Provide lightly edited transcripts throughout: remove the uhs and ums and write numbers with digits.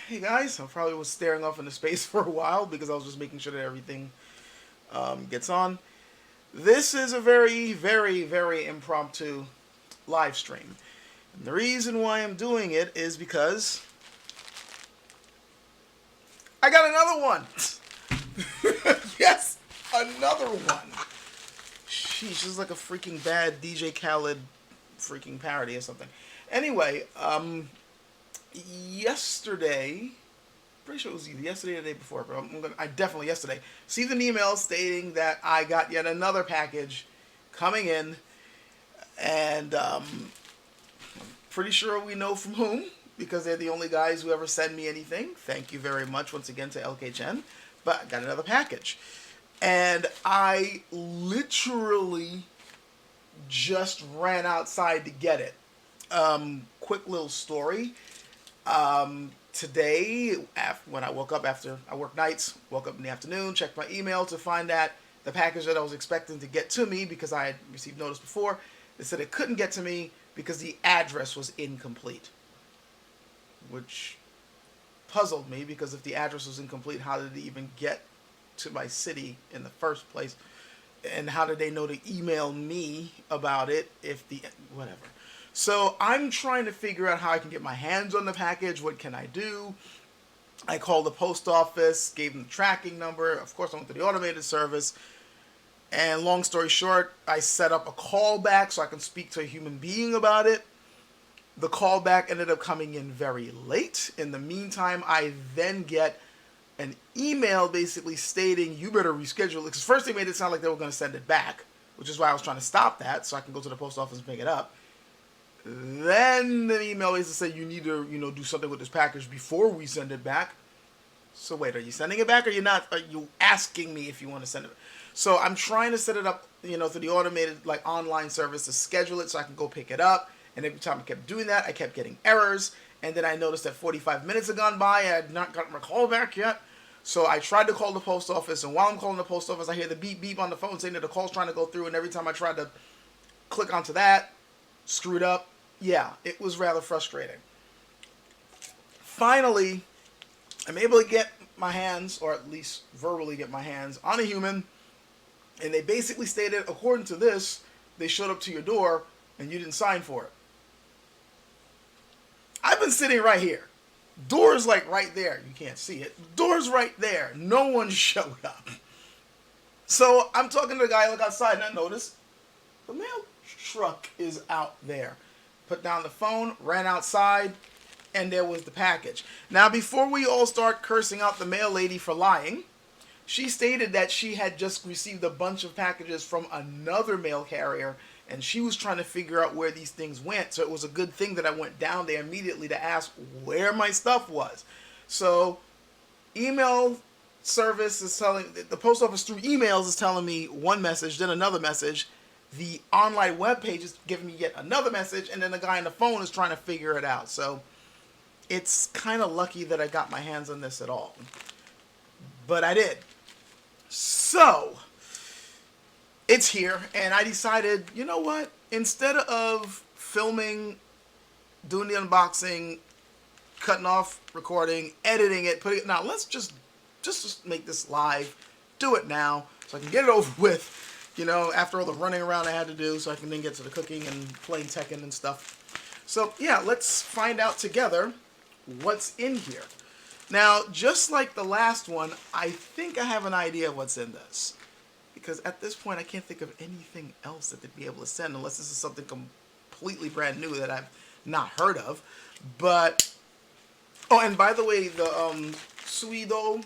Hey guys, I probably was staring off into space for a while because I was just making sure that everything gets on. This is a very, very, very impromptu live stream. And the reason why I'm doing it is because I got another one. Yes, another one. Sheesh, this is like a freaking bad DJ Khaled freaking parody or something. Anyway, yesterday, pretty sure it was either yesterday or the day before, but I definitely yesterday received an email stating that I got yet another package coming in, and pretty sure we know from whom because they're the only guys who ever send me anything. Thank you very much once again to LK Chen, but I got another package, and I literally just ran outside to get it. Quick little story. Today, when I woke up after I work nights, woke up in the afternoon, checked my email to find that the package that I was expecting to get to me because I had received notice before, they said it couldn't get to me because the address was incomplete. Which puzzled me because if the address was incomplete, how did it even get to my city in the first place? And how did they know to email me about it if the... whatever. So I'm trying to figure out how I can get my hands on the package. What can I do? I called the post office, gave them the tracking number. Of course, I went to the automated service. And long story short, I set up a callback so I can speak to a human being about it. The callback ended up coming in very late. In the meantime, I then get an email basically stating, you better reschedule it. Because first they made it sound like they were going to send it back, which is why I was trying to stop that so I can go to the post office and pick it up. Then the email basically said you need to, do something with this package before we send it back. So wait, are you sending it back or you're not? Are you asking me if you want to send it? So I'm trying to set it up, through the automated online service to schedule it so I can go pick it up. And every time I kept doing that, I kept getting errors. And then I noticed that 45 minutes had gone by. I had not gotten my call back yet. So I tried to call the post office. And while I'm calling the post office, I hear the beep beep on the phone saying that the call's trying to go through. And every time I tried to click onto that, screwed up. Yeah, it was rather frustrating. Finally, I'm able to get my hands, or at least verbally get my hands, on a human. And they basically stated, according to this, they showed up to your door and you didn't sign for it. I've been sitting right here. Door's right there. You can't see it. Door's right there. No one showed up. So I'm talking to the guy, I look outside and I notice the mail truck is out there. Put down the phone, ran outside, and there was the package. Now, before we all start cursing out the mail lady for lying, she stated that she had just received a bunch of packages from another mail carrier, and she was trying to figure out where these things went. So it was a good thing that I went down there immediately to ask where my stuff was. So email service is telling, the post office through emails is telling me one message, then another message. The online web page is giving me yet another message, and then the guy on the phone is trying to figure it out. So it's kind of lucky that I got my hands on this at all. But I did. So it's here, and I decided, you know what? Instead of filming, doing the unboxing, cutting off recording, editing it, putting it, now let's just make this live. Do it now so I can get it over with. After all the running around I had to do, so I can then get to the cooking and playing Tekken and stuff. So, yeah, let's find out together what's in here. Now, just like the last one, I think I have an idea of what's in this. Because at this point, I can't think of anything else that they'd be able to send, unless this is something completely brand new that I've not heard of. But, oh, and by the way, the Suedo,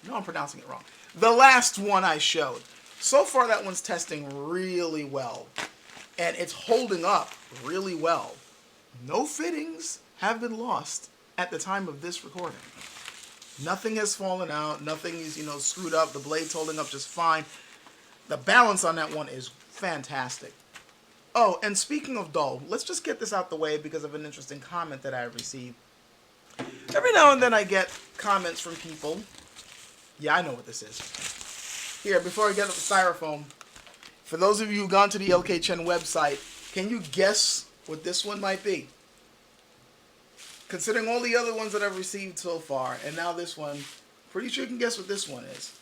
no, I'm pronouncing it wrong. The last one I showed. So far, that one's testing really well. And it's holding up really well. No fittings have been lost at the time of this recording. Nothing has fallen out. Nothing is, screwed up. The blade's holding up just fine. The balance on that one is fantastic. Oh, and speaking of dull, let's just get this out the way because of an interesting comment that I received. Every now and then I get comments from people. Yeah, I know what this is. Here, before I get up the styrofoam, for those of you who've gone to the LK Chen website, can you guess what this one might be? considering all the other ones that I've received so far, and now this one, pretty sure you can guess what this one is.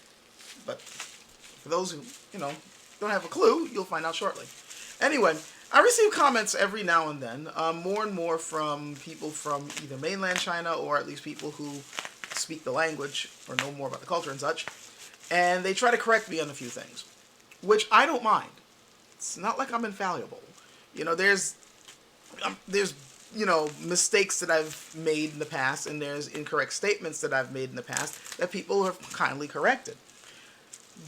But for those who, don't have a clue, you'll find out shortly. Anyway, I receive comments every now and then, more and more from people from either mainland China or at least people who speak the language or know more about the culture and such. And they try to correct me on a few things, which I don't mind. It's not like I'm infallible. There's mistakes that I've made in the past, and there's incorrect statements that I've made in the past that people have kindly corrected.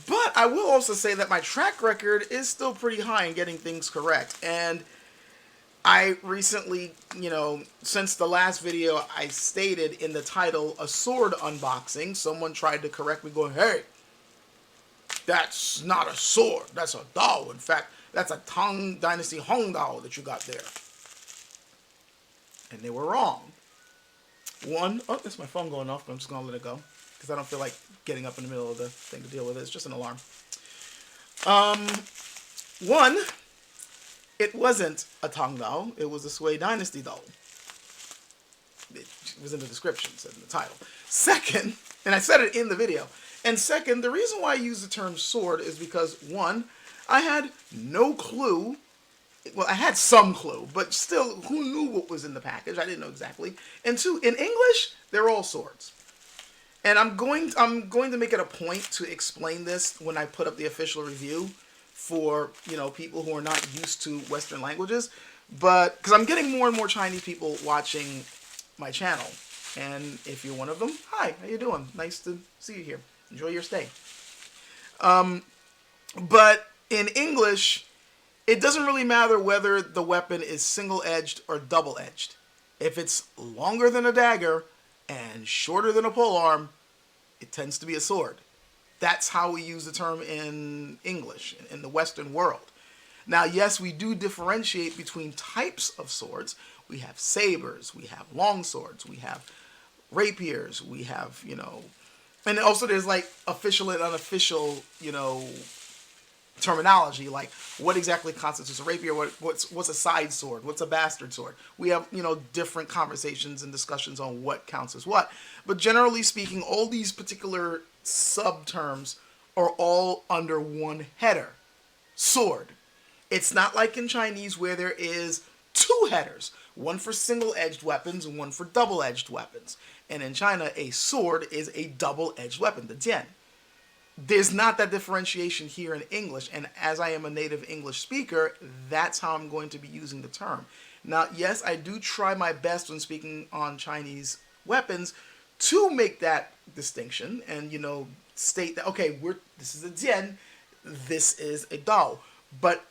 But I will also say that my track record is still pretty high in getting things correct. And I recently, since the last video I stated in the title, a sword unboxing, someone tried to correct me going, hey, that's not a sword, that's a dao. In fact, that's a Tang Dynasty Hong dao that you got there. And they were wrong. That's my phone going off, but I'm just going to let it go, because I don't feel like getting up in the middle of the thing to deal with it. It's just an alarm. One, it wasn't a Tang dao, it was a Sui Dynasty dao. It was in the description, said in the title. Second, and I said it in the video, and second, the reason why I use the term sword is because, one, I had no clue. Well, I had some clue, but still, who knew what was in the package? I didn't know exactly. And two, in English, they're all swords. And I'm going to make it a point to explain this when I put up the official review for, people who are not used to Western languages. But, because I'm getting more and more Chinese people watching my channel. And if you're one of them, hi, how you doing? Nice to see you here. Enjoy your stay. But in English, it doesn't really matter whether the weapon is single-edged or double-edged. If it's longer than a dagger and shorter than a polearm, it tends to be a sword. That's how we use the term in English, in the Western world. Now, yes, we do differentiate between types of swords. We have sabers, we have long swords, we have rapiers, we have, and also there's like official and unofficial, terminology, like what exactly constitutes a rapier, what's a side sword, what's a bastard sword. We have, different conversations and discussions on what counts as what. But generally speaking, all these particular sub-terms are all under one header, sword. It's not like in Chinese where there is two headers, one for single-edged weapons and one for double-edged weapons. And in China, a sword is a double-edged weapon, the jian. There's not that differentiation here in English, and as I am a native English speaker, that's how I'm going to be using the term. Now, yes, I do try my best when speaking on Chinese weapons to make that distinction and, state that, okay, this is a jian, this is a dao. But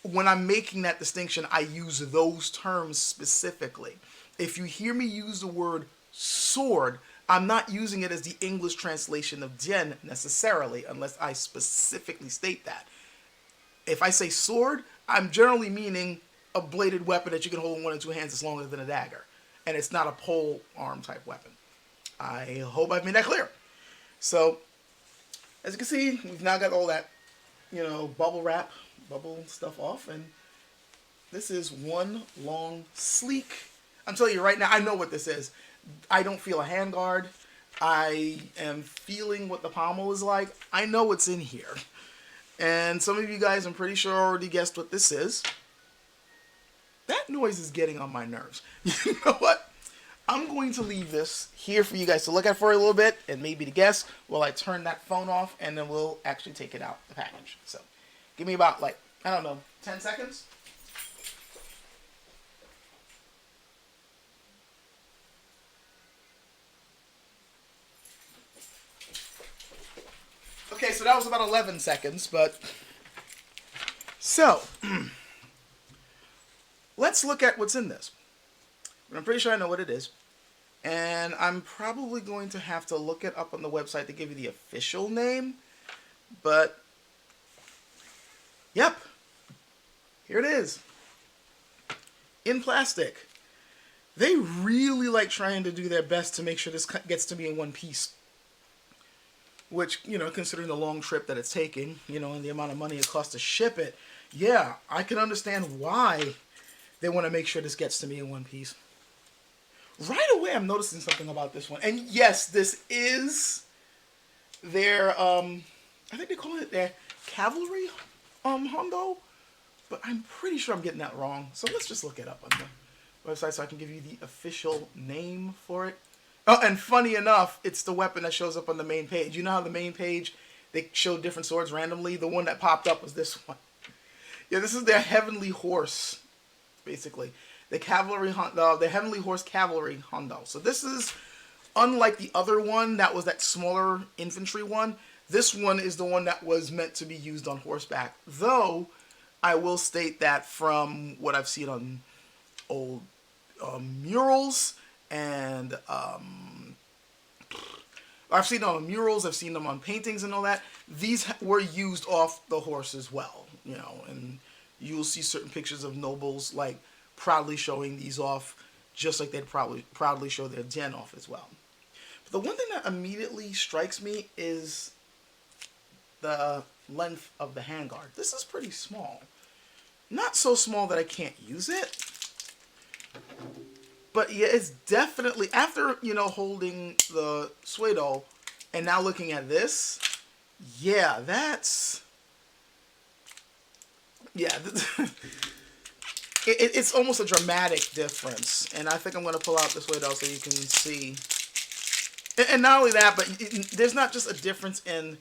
when I'm making that distinction, I use those terms specifically. If you hear me use the word sword, I'm not using it as the English translation of jian necessarily, unless I specifically state that. If I say sword, I'm generally meaning a bladed weapon that you can hold in one or two hands that's longer than a dagger. And it's not a pole arm type weapon. I hope I've made that clear. So, as you can see, we've now got all that, bubble stuff off. And this is one long, sleek, I'm telling you right now, I know what this is. I don't feel a handguard. I am feeling what the pommel is like. I know what's in here. And some of you guys, I'm pretty sure, already guessed what this is. That noise is getting on my nerves. You know what? I'm going to leave this here for you guys to look at for a little bit and maybe to guess while I turn that phone off, and then we'll actually take it out the package. So give me about, 10 seconds. Okay, so that was about 11 seconds, but... So, let's look at what's in this. I'm pretty sure I know what it is. And I'm probably going to have to look it up on the website to give you the official name. But, yep. Here it is. In plastic. They really like trying to do their best to make sure this gets to me in one piece. Which, considering the long trip that it's taking, and the amount of money it costs to ship it, yeah, I can understand why they want to make sure this gets to me in one piece. Right away, I'm noticing something about this one. And yes, this is their, I think they call it their cavalry Hondo. But I'm pretty sure I'm getting that wrong. So let's just look it up on the website so I can give you the official name for it. Oh, and funny enough, it's the weapon that shows up on the main page. You know how the main page, they show different swords randomly? The one that popped up was this one. Yeah, this is their Heavenly Horse, basically. The Heavenly Horse Cavalry Hondo. So this is, unlike the other one that was that smaller infantry one, this one is the one that was meant to be used on horseback. Though, I will state that from what I've seen on old murals and I've seen them on murals, I've seen them on paintings and all that. These were used off the horse as well, you know, and you'll see certain pictures of nobles like proudly showing these off, just like they'd probably proudly show their den off as well. But the one thing that immediately strikes me is the length of the handguard. This is pretty small. Not so small that I can't use it. But yeah, it's definitely, after, you know, holding the Suedo and now looking at this, yeah, that's, yeah, it's almost a dramatic difference. And I think I'm going to pull out the Suedo so you can see. And not only that, but there's not just a difference in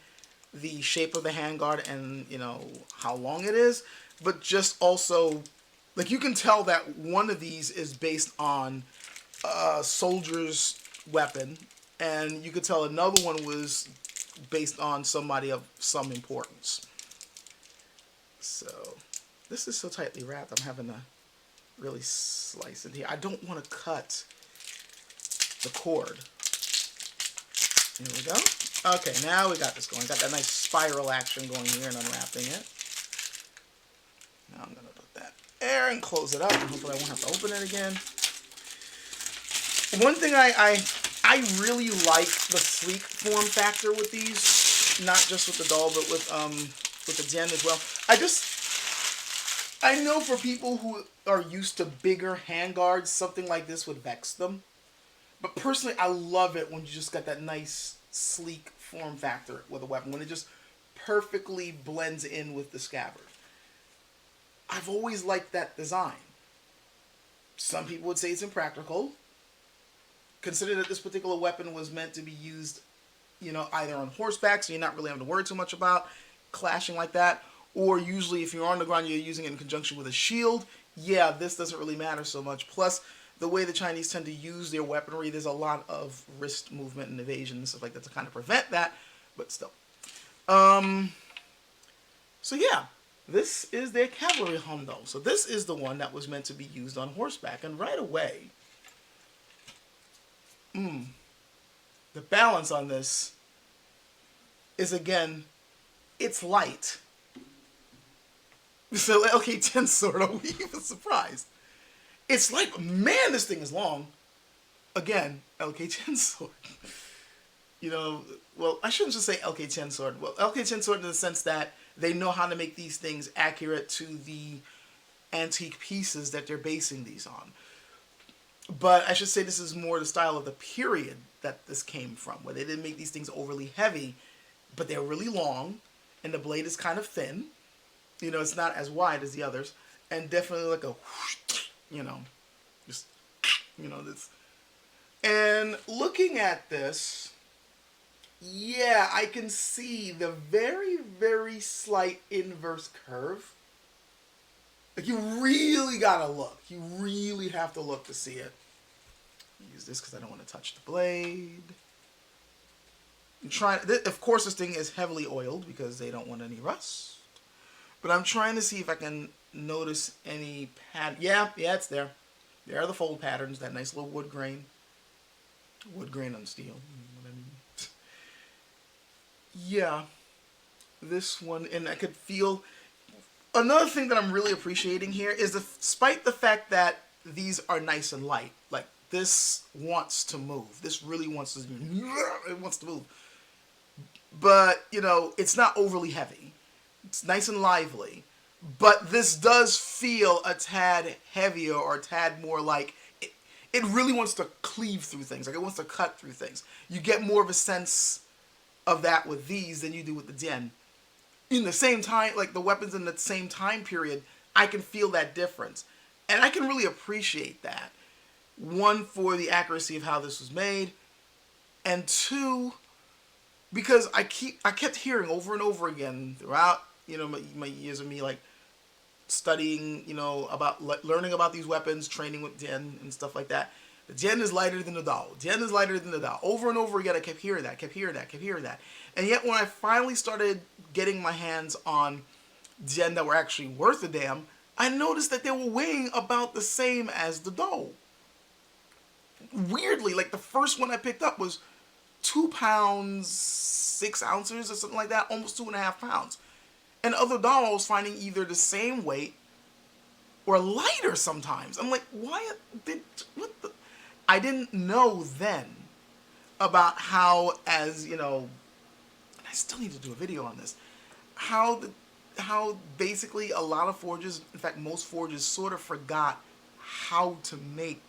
the shape of the handguard and, you know, how long it is, but just also, like, you can tell that one of these is based on a soldier's weapon, and you could tell another one was based on somebody of some importance. So, this is so tightly wrapped, I'm having to really slice it here. I don't want to cut the cord. Here we go. Okay, now we got this going. Got that nice spiral action going here and unwrapping it. Now I'm going to put that there and close it up, and hopefully I won't have to open it again. One thing I really like the sleek form factor with these, not just with the doll, but with the den as well. I know for people who are used to bigger handguards, something like this would vex them. But personally, I love it when you just got that nice, sleek form factor with a weapon, when it just perfectly blends in with the scabbard. I've always liked that design. Some people would say it's impractical. Consider that this particular weapon was meant to be used, you know, either on horseback, so you're not really having to worry too much about clashing like that, or usually if you're on the ground, you're using it in conjunction with a shield. Yeah, this doesn't really matter so much. Plus, the way the Chinese tend to use their weaponry, there's a lot of wrist movement and evasion and stuff like that to kind of prevent that, but still. So yeah, this is their cavalry Hondo. So this is the one that was meant to be used on horseback, and right away, the balance on this is, again, it's light. So LK10 sword, are we even surprised? It's like, man, this thing is long. Again, LK10 sword. You know, well, I shouldn't just say LK10 sword. Well, LK10 sword in the sense that they know how to make these things accurate to the antique pieces that they're basing these on. But I should say this is more the style of the period that this came from, where they didn't make these things overly heavy, but they're really long, and the blade is kind of thin. You know, it's not as wide as the others, and definitely like a whoosh, you know, just, you know, this. And looking at this, yeah, I can see the very, very slight inverse curve. Like, you really gotta look. You really have to look to see it. Use this because I don't want to touch the blade. I'm trying. Of course, this thing is heavily oiled because they don't want any rust. But I'm trying to see if I can notice any pattern. Yeah, it's there. There are the fold patterns, that nice little wood grain. Wood grain on steel. You know what I mean? Yeah. This one, and I could feel... Another thing that I'm really appreciating here is, despite the fact that these are nice and light, like, this wants to move. This really wants to... It wants to move. But, you know, it's not overly heavy. It's nice and lively, but this does feel a tad heavier or a tad more like it really wants to cleave through things. Like it wants to cut through things. You get more of a sense of that with these than you do with the Dian. In the same time, like the weapons in the same time period, I can feel that difference. And I can really appreciate that. One, for the accuracy of how this was made, and two, because I kept hearing over and over again throughout, my years of me like studying, about learning about these weapons, training with Dian and stuff like that. The Dian is lighter than the Dao. Dian is lighter than the Dao. Over and over again, I kept hearing that. And yet, when I finally started getting my hands on Dian that were actually worth a damn, I noticed that they were weighing about the same as the Dao. Weirdly, like the first one I picked up was 2 pounds 6 ounces or something like that, almost 2.5 pounds. And other dolls finding either the same weight or lighter sometimes. I'm like, what the? I didn't know then about how, as and I still need to do a video on this, how basically a lot of forges, in fact most forges, sort of forgot how to make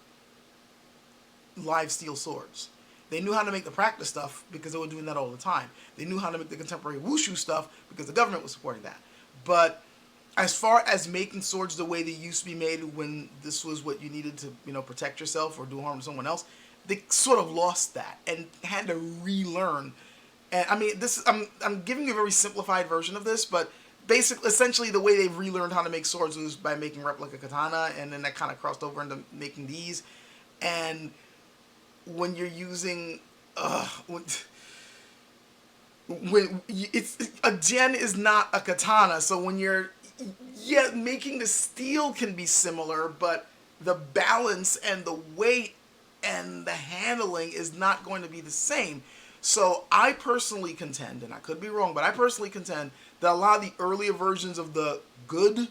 live steel swords. They knew how to make the practice stuff because they were doing that all the time. They knew how to make the contemporary wushu stuff because the government was supporting that. But as far as making swords the way they used to be made when this was what you needed to, protect yourself or do harm to someone else, they sort of lost that and had to relearn. And I mean, I'm giving you a very simplified version of this, but essentially the way they've relearned how to make swords was by making replica katana, and then that kind of crossed over into making these. And when you're using when it's a Dian is not a katana, so when you're making the steel can be similar, but the balance and the weight and the handling is not going to be the same. So I personally contend, and I could be wrong, but I personally contend that a lot of the earlier versions of the good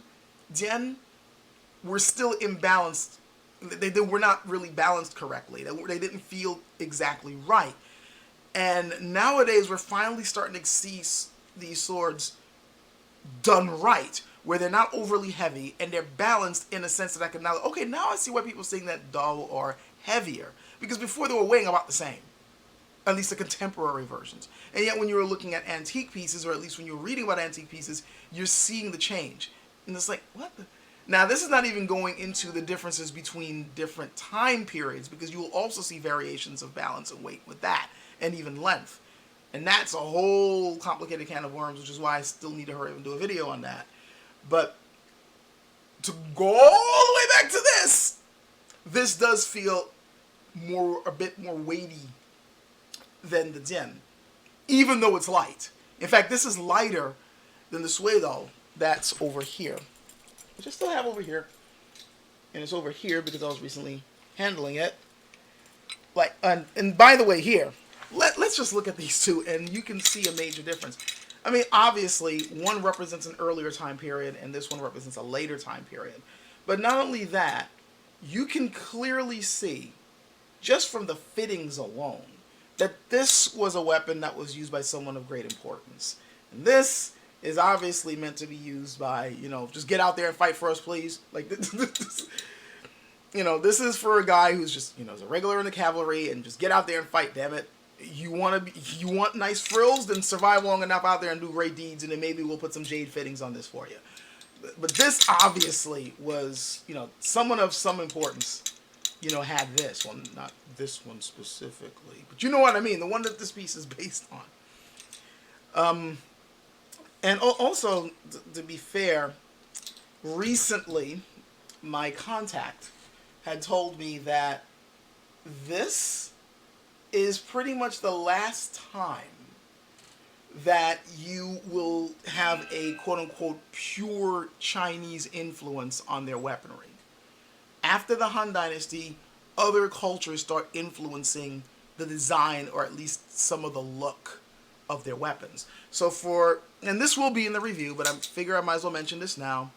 Dian were still imbalanced. They were not really balanced correctly. They didn't feel exactly right. And nowadays, we're finally starting to see these swords done right, where they're not overly heavy, and they're balanced in a sense that I can now, okay, now I see why people are saying that Dao are heavier. Because before they were weighing about the same. At least the contemporary versions. And yet when you were looking at antique pieces, or at least when you were reading about antique pieces, you're seeing the change. And it's like, what the? Now, this is not even going into the differences between different time periods, because you will also see variations of balance and weight with that, and even length. And that's a whole complicated can of worms, which is why I still need to hurry up and do a video on that. But to go all the way back to this does feel a bit more weighty than the Dian, even though it's light. In fact, this is lighter than the Suedo that's over here, which I still have over here, and it's over here because I was recently handling it. Like, and by the way, here, let's just look at these two, and you can see a major difference. I mean, obviously, one represents an earlier time period, and this one represents a later time period. But not only that, you can clearly see, just from the fittings alone, that this was a weapon that was used by someone of great importance. And this is obviously meant to be used by, just get out there and fight for us, please. Like, this is for a guy who's just, is a regular in the cavalry, and just get out there and fight, damn it. You want nice frills, then survive long enough out there and do great deeds, and then maybe we'll put some jade fittings on this for you. But this obviously was, someone of some importance, had this one, not this one specifically, but you know what I mean, the one that this piece is based on. And also, to be fair, recently, my contact had told me that this is pretty much the last time that you will have a quote-unquote pure Chinese influence on their weaponry. After the Han Dynasty, other cultures start influencing the design, or at least some of the look of their weapons. So and this will be in the review, but I figure I might as well mention this now.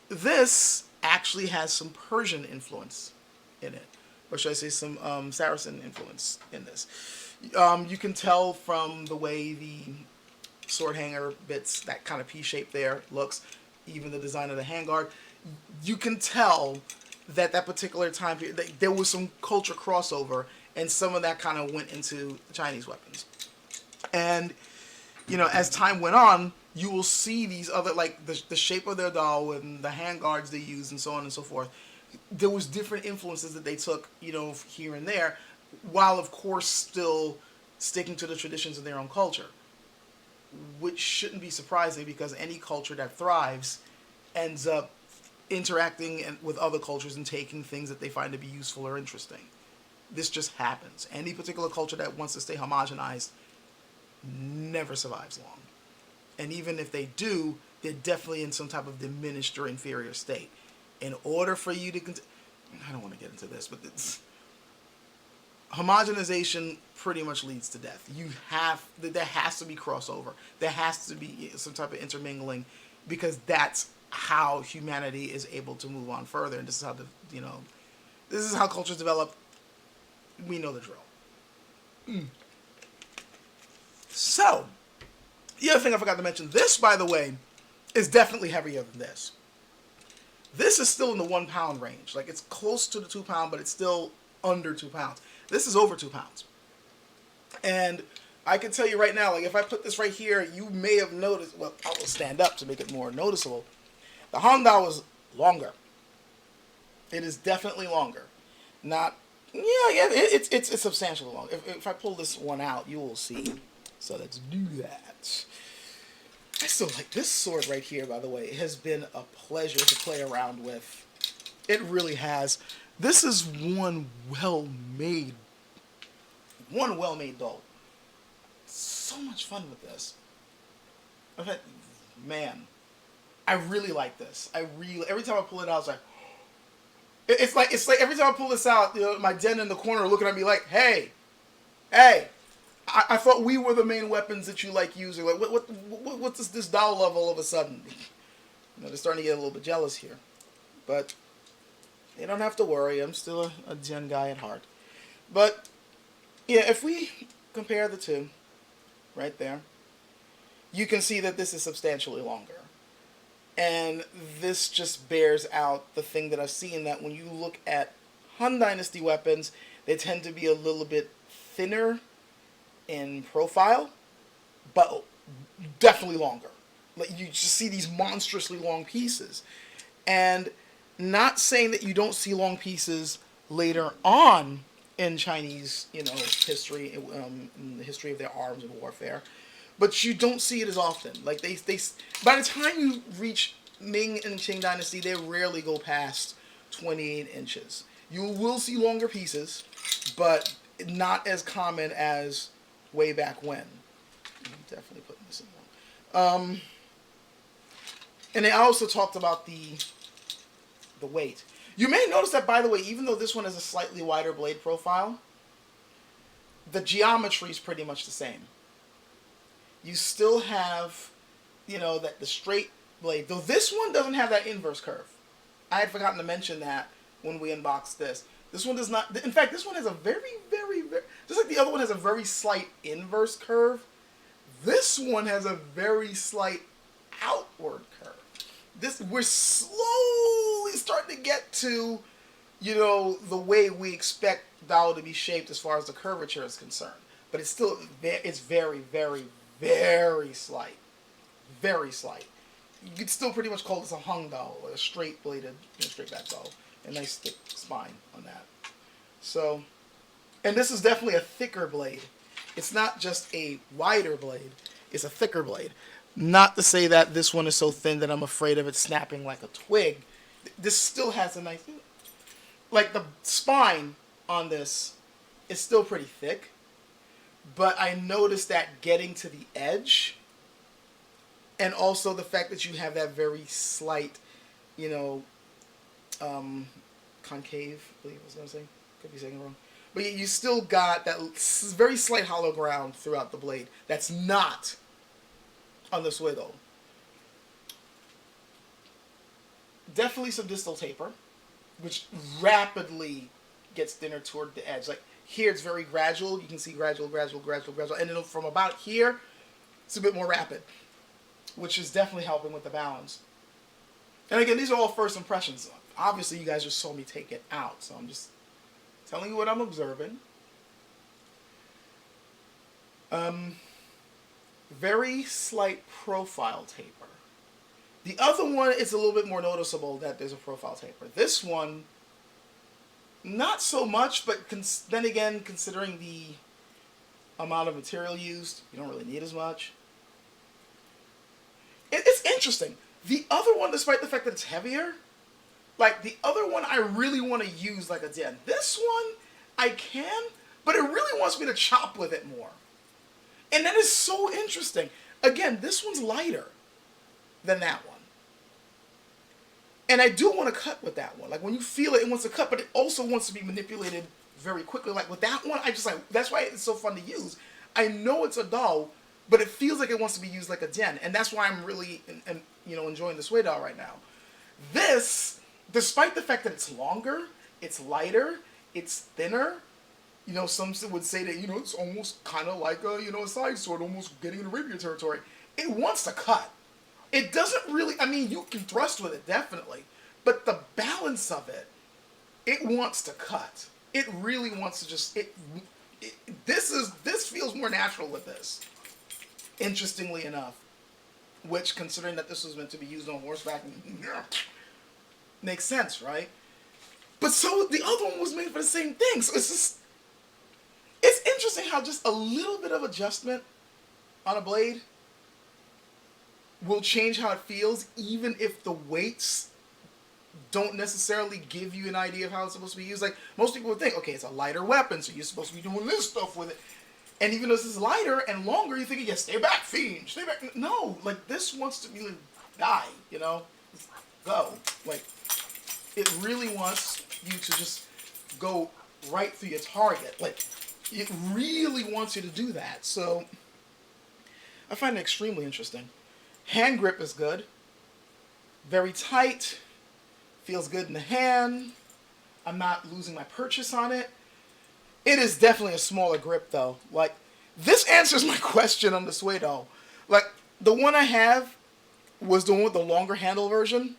This actually has some Persian influence in it. Or should I say some Saracen influence in this. You can tell from the way the sword hanger bits, that kind of P shape there looks, even the design of the handguard. You can tell that particular time period, there was some culture crossover, and some of that kind of went into the Chinese weapons. And as time went on, you will see these other, like the shape of their doll and the hand guards they use and so on and so forth. There was different influences that they took, here and there, while of course still sticking to the traditions of their own culture, which shouldn't be surprising because any culture that thrives ends up interacting with other cultures and taking things that they find to be useful or interesting. This just happens. Any particular culture that wants to stay homogenized never survives long. And even if they do, they're definitely in some type of diminished or inferior state. In order for you to I don't want to get into this, but homogenization pretty much leads to death. There has to be crossover. There has to be some type of intermingling, because that's how humanity is able to move on further. And this is how this is how cultures develop. We know the drill. So, the other thing I forgot to mention, this, by the way, is definitely heavier than this. This is still in the 1 pound range. Like, it's close to the 2 pound, but it's still under 2 pounds. This is over 2 pounds. And I can tell you right now, like, if I put this right here, you may have noticed, well, I will stand up to make it more noticeable. The Hongdao is longer. It is definitely longer. It's substantially long. If I pull this one out, you will see. So let's do that. I still like this sword right here, by the way. It has been a pleasure to play around with. It really has. This is one well-made doll. So much fun with this. Man, I really like this. Every time I pull it out, it's like, it's like every time I pull this out, my den in the corner are looking at me like, hey, I thought we were the main weapons that you like using. Like, what's this doll love all of a sudden? They're starting to get a little bit jealous here. But they don't have to worry. I'm still a gen guy at heart. But, yeah, if we compare the two, right there, you can see that this is substantially longer. And this just bears out the thing that I've seen, that when you look at Han Dynasty weapons, they tend to be a little bit thinner in profile, but definitely longer. Like, you just see these monstrously long pieces. And not saying that you don't see long pieces later on in Chinese, history, in the history of their arms and warfare, but you don't see it as often. Like, they by the time you reach Ming and Qing Dynasty, they rarely go past 28 inches. You will see longer pieces, but not as common as way back when. I'm definitely putting this in one. And they also talked about the weight. You may notice that, by the way, even though this one has a slightly wider blade profile, the geometry is pretty much the same. You still have, that the straight blade, though this one doesn't have that inverse curve. I had forgotten to mention that when we unboxed this. This one does not. In fact, this one has a very, very, very, just like the other one has a very slight inverse curve, this one has a very slight outward curve. We're slowly starting to get to, the way we expect Dao to be shaped as far as the curvature is concerned. But it's very, very, very slight. Very slight. You could still pretty much call this a hung Dao, a straight bladed, straight back Dao. A nice thick spine on that. So, and this is definitely a thicker blade. It's not just a wider blade, it's a thicker blade. Not to say that this one is so thin that I'm afraid of it snapping like a twig. This still has a nice, like the spine on this is still pretty thick, but I noticed that getting to the edge, and also the fact that you have that very slight, concave, I believe I was going to say. Could be saying it wrong. But you still got that very slight hollow ground throughout the blade. That's not on this way, though. Definitely some distal taper, which rapidly gets thinner toward the edge. Like, here it's very gradual. You can see gradual. And then from about here, it's a bit more rapid, which is definitely helping with the balance. And again, these are all first impressions. Obviously, you guys just saw me take it out, so I'm just telling you what I'm observing. Very slight profile taper. The other one is a little bit more noticeable that there's a profile taper. This one, not so much, but then again, considering the amount of material used, you don't really need as much. It's interesting. The other one, despite the fact that it's heavier, like the other one I really want to use like a den. This one, I can, but it really wants me to chop with it more. And that is so interesting. Again, this one's lighter than that one. And I do want to cut with that one. Like when you feel it, it wants to cut, but it also wants to be manipulated very quickly. Like with that one, I just like, that's why it's so fun to use. I know it's a doll, but it feels like it wants to be used like a den. And that's why I'm really, enjoying the Sway doll right now. This, despite the fact that it's longer, it's lighter, it's thinner, some would say that, it's almost kind of like a side sword, almost getting into rapier territory. It wants to cut. It doesn't really, you can thrust with it, definitely. But the balance of it, it wants to cut. It really wants to just, this feels more natural with this. Interestingly enough. Which, considering that this was meant to be used on horseback, makes sense, right? But so the other one was made for the same thing. So it's interesting how just a little bit of adjustment on a blade will change how it feels, even if the weights don't necessarily give you an idea of how it's supposed to be used. Like, most people would think, okay, it's a lighter weapon, so you're supposed to be doing this stuff with it. And even though this is lighter and longer, you're thinking, yeah, stay back, fiend, stay back. No, like, this wants to be, like, die, Just go. Like, it really wants you to just go right through your target. Like, it really wants you to do that. So, I find it extremely interesting. Hand grip is good. Very tight. Feels good in the hand. I'm not losing my purchase on it. It is definitely a smaller grip, though. Like, this answers my question on the Sway doll. Like, the one I have was the one with the longer handle version,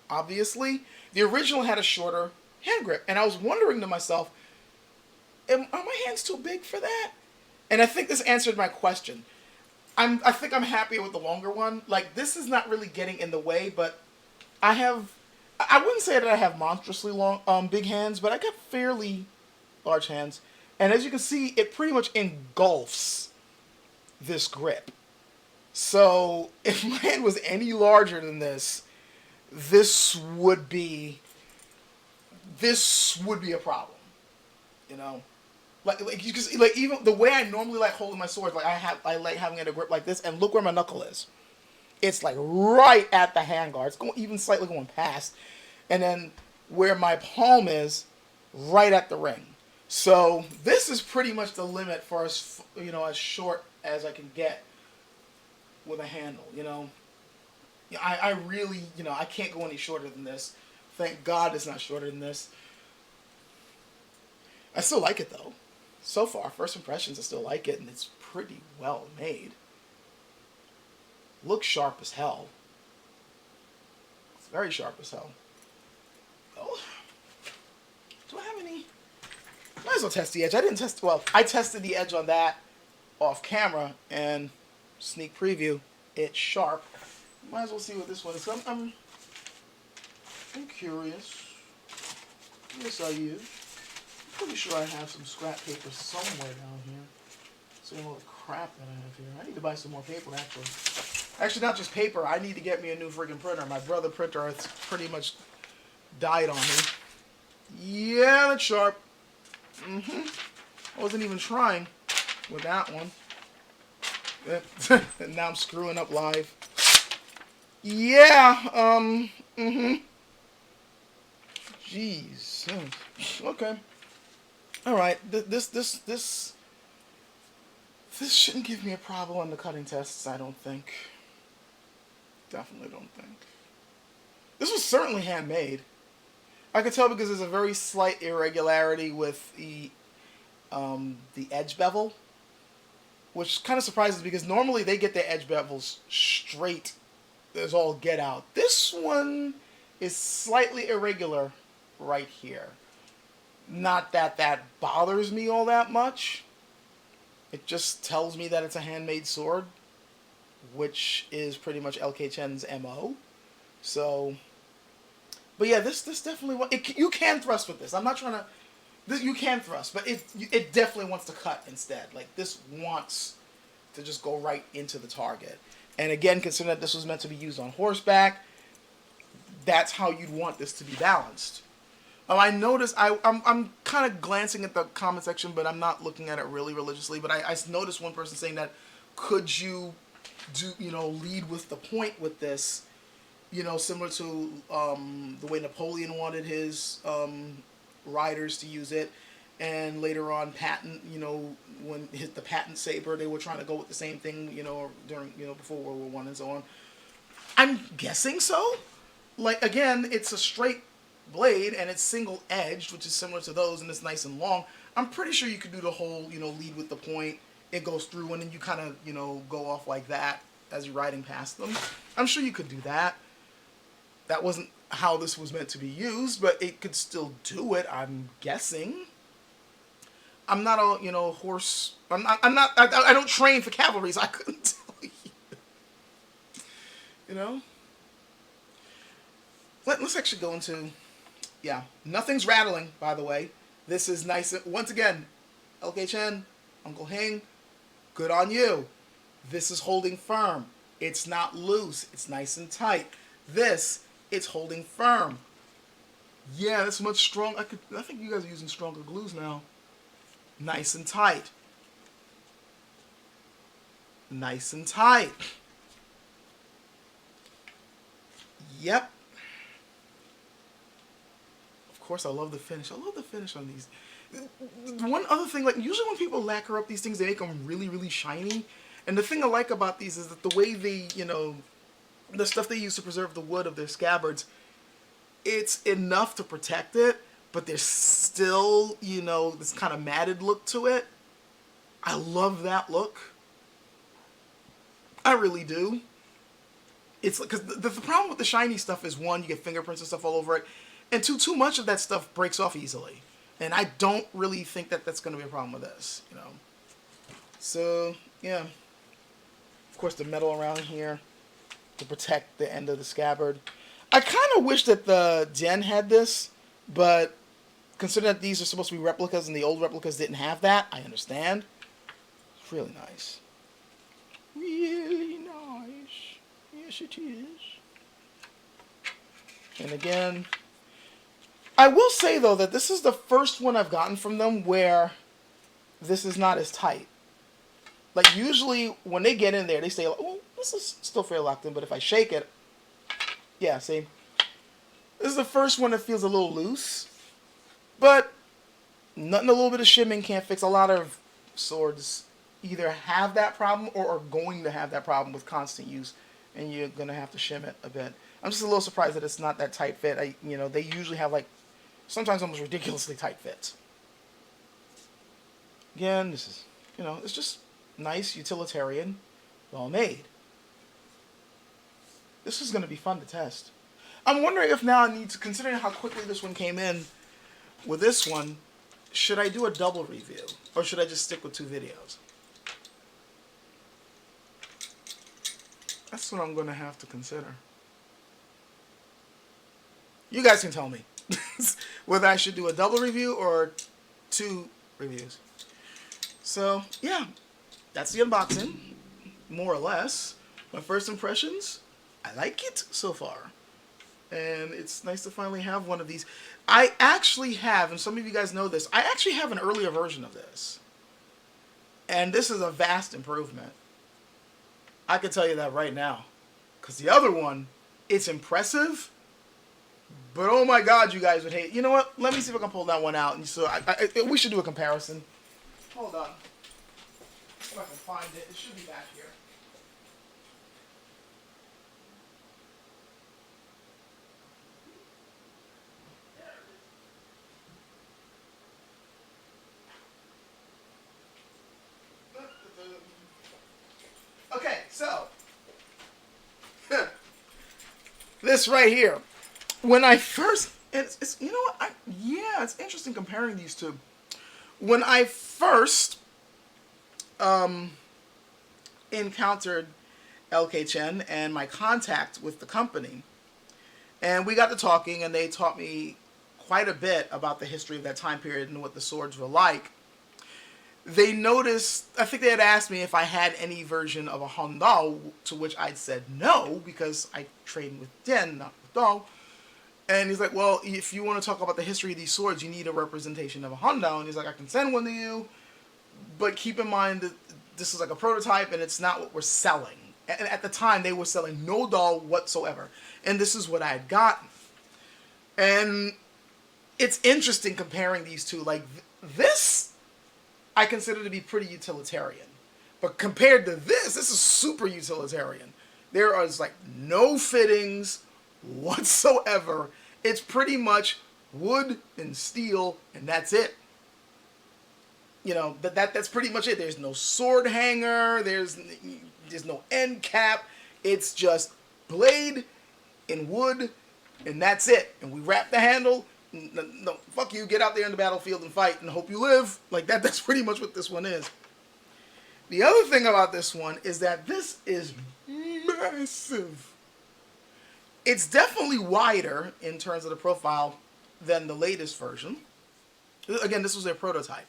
obviously. The original had a shorter hand grip. And I was wondering to myself, are my hands too big for that? And I think this answered my question. I think I'm happier with the longer one. Like, this is not really getting in the way, but I wouldn't say that I have monstrously long, big hands, but I got fairly large hands. And as you can see, it pretty much engulfs this grip. So, if my hand was any larger than this, this would be a problem. Like you can see, like even the way I normally like holding my sword, like I like having it a grip like this, and look where my knuckle is. It's like right at the handguard. It's going even slightly going past, and then where my palm is, right at the ring. So this is pretty much the limit for as as short as I can get with a handle. I really I can't go any shorter than this. Thank God it's not shorter than this. I still like it though. So far, first impressions, I still like it, and it's pretty well made. Looks sharp as hell. It's very sharp as hell. Oh, do I have any? Might as well test the edge. I didn't test. Well, I tested the edge on that off camera, and sneak preview, it's sharp. Might as well see what this one is. I'm curious. Yes, I use. Pretty sure I have some scrap paper somewhere down here. See all the crap that I have here. I need to buy some more paper, actually. Actually, not just paper. I need to get me a new freaking printer. My brother printer has pretty much died on me. Yeah, that's sharp. I wasn't even trying with that one. And now I'm screwing up live. Yeah, Jeez. Okay. Alright, this shouldn't give me a problem on the cutting tests, I don't think. Definitely don't think. This was certainly handmade. I could tell because there's a very slight irregularity with the edge bevel, which kind of surprises me because normally they get their edge bevels straight There's all get out. This one is slightly irregular right here. Not that that bothers me all that much. It just tells me that it's a handmade sword, which is pretty much LK Chen's MO. So, but yeah, this definitely you can thrust with this. I'm not trying to. You can thrust, but it definitely wants to cut instead. Like this wants to just go right into the target. And again, considering that this was meant to be used on horseback, that's how you'd want this to be balanced. I noticed I'm kind of glancing at the comment section, but I'm not looking at it really religiously. But I noticed one person saying that could you do lead with the point with this, similar to the way Napoleon wanted his riders to use it, and later on Patton, when hit the Patton saber, they were trying to go with the same thing, during before World War One and so on. I'm guessing so. Like again, it's a straight blade and it's single edged, which is similar to those, and it's nice and long. I'm pretty sure you could do the whole lead with the point. It goes through and then you kind of go off like that as you're riding past them. I'm sure you could do that. That wasn't how this was meant to be used, but it could still do it, I'm guessing. I'm not a horse. I don't train for cavalry, so I couldn't tell you. Let's actually go into, nothing's rattling, by the way. This is nice. Once again, LK Chen, Uncle Hing, good on you. This is holding firm. It's not loose. It's nice and tight. This, it's holding firm. Yeah, that's much strong. I think you guys are using stronger glues now. Nice and tight. Nice and tight. Yep. Of course, I love the finish. I love the finish on these. One other thing, like usually when people lacquer up these things, they make them really, really shiny. And the thing I like about these is that the way they, the stuff they use to preserve the wood of their scabbards, it's enough to protect it, but there's still, this kind of matted look to it. I love that look. I really do. It's because the problem with the shiny stuff is, one, you get fingerprints and stuff all over it, and two, too much of that stuff breaks off easily. And I don't really think that that's going to be a problem with this, So, yeah. Of course, the metal around here to protect the end of the scabbard. I kind of wish that the Den had this, but considering that these are supposed to be replicas and the old replicas didn't have that, I understand. It's really nice. Really nice. Yes, it is. And again, I will say, though, that this is the first one I've gotten from them where this is not as tight. Like, usually, when they get in there, they say, oh, this is still fairly locked in, but if I shake it, yeah, see? This is the first one that feels a little loose, but nothing a little bit of shimming can't fix. A lot of swords either have that problem or are going to have that problem with constant use, and you're going to have to shim it a bit. I'm just a little surprised that it's not that tight fit. They usually have, like, sometimes almost ridiculously tight fits. Again, this is, it's just nice, utilitarian, well made. This is going to be fun to test. I'm wondering if now I need to, considering how quickly this one came in with this one, should I do a double review? Or should I just stick with 2 videos? That's what I'm going to have to consider. You guys can tell me whether I should do a double review or 2 reviews. So, yeah, that's the unboxing, more or less. My first impressions, I like it so far. And it's nice to finally have one of these. I actually have, and some of you guys know this, I actually have an earlier version of this. And this is a vast improvement. I can tell you that right now. Because the other one, it's impressive, but oh my god, you guys would hate. You know what? Let me see if I can pull that one out. And so we should do a comparison. Hold on. If I can find it. It should be back here. Okay, so this right here. When I first, it's you know what? Yeah, it's interesting comparing these two. When I first encountered LK Chen and my contact with the company, and we got to talking, and they taught me quite a bit about the history of that time period and what the swords were like. They noticed, I think they had asked me if I had any version of a Hondao, to which I'd said no, because I trained with Den, not with Dao. And he's like, well, if you want to talk about the history of these swords, you need a representation of a Hondao. And he's like, I can send one to you, but keep in mind that this is like a prototype and it's not what we're selling. And at the time, they were selling no Dao whatsoever. And this is what I had gotten. And it's interesting comparing these two. Like, this I consider to be pretty utilitarian. But compared to this is super utilitarian. There is like no fittings whatsoever. It's pretty much wood and steel, and that's it. You know, that's pretty much it. There's no sword hanger. There's no end cap. It's just blade and wood, and that's it. And we wrap the handle. No, fuck you. Get out there in the battlefield and fight and hope you live. Like that. That's pretty much what this one is. The other thing about this one is that this is massive. It's definitely wider in terms of the profile than the latest version. Again, this was their prototype.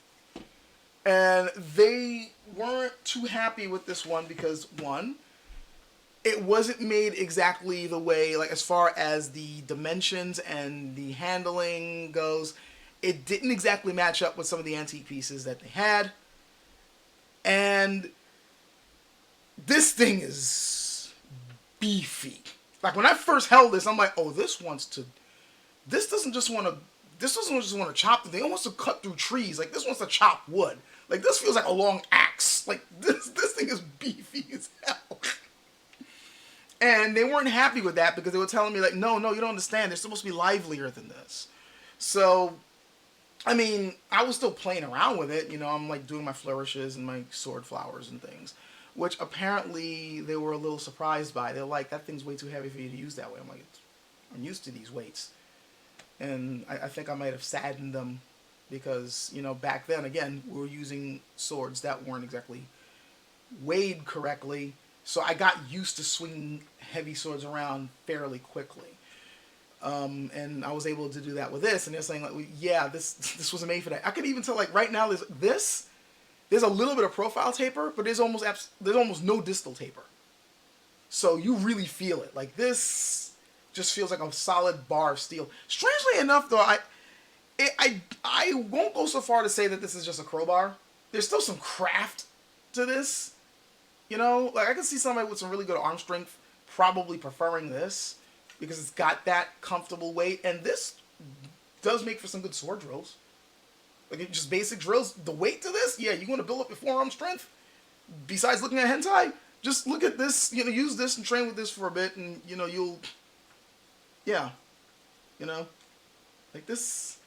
And they weren't too happy with this one because, one, it wasn't made exactly the way, like as far as the dimensions and the handling goes, it didn't exactly match up with some of the antique pieces that they had. And this thing is beefy. Like when I first held this, I'm like, oh, this doesn't just want to chop the thing. It wants to cut through trees. Like this wants to chop wood. Like this feels like a long axe. Like this thing is beefy as hell. And they weren't happy with that because they were telling me like, no, you don't understand. They're supposed to be livelier than this. So, I mean, I was still playing around with it. You know, I'm like doing my flourishes and my sword flowers and things, which apparently they were a little surprised by. They're like, that thing's way too heavy for you to use that way. I'm like, I'm used to these weights. And I think I might have saddened them because, you know, back then, again, we were using swords that weren't exactly weighed correctly. So I got used to swinging heavy swords around fairly quickly. And I was able to do that with this. And they're saying, like, well, yeah, this wasn't made for that. I could even tell, like, right now, there's a little bit of profile taper, but there's almost no distal taper. So you really feel it. Like, this just feels like a solid bar of steel. Strangely enough, though, I won't go so far to say that this is just a crowbar. There's still some craft to this. You know, like I can see somebody with some really good arm strength probably preferring this because it's got that comfortable weight. And this does make for some good sword drills. Like just basic drills. The weight to this, yeah, you want to build up your forearm strength? Besides looking at hentai, just look at this, you know, use this and train with this for a bit and, you know, yeah, you know, like this.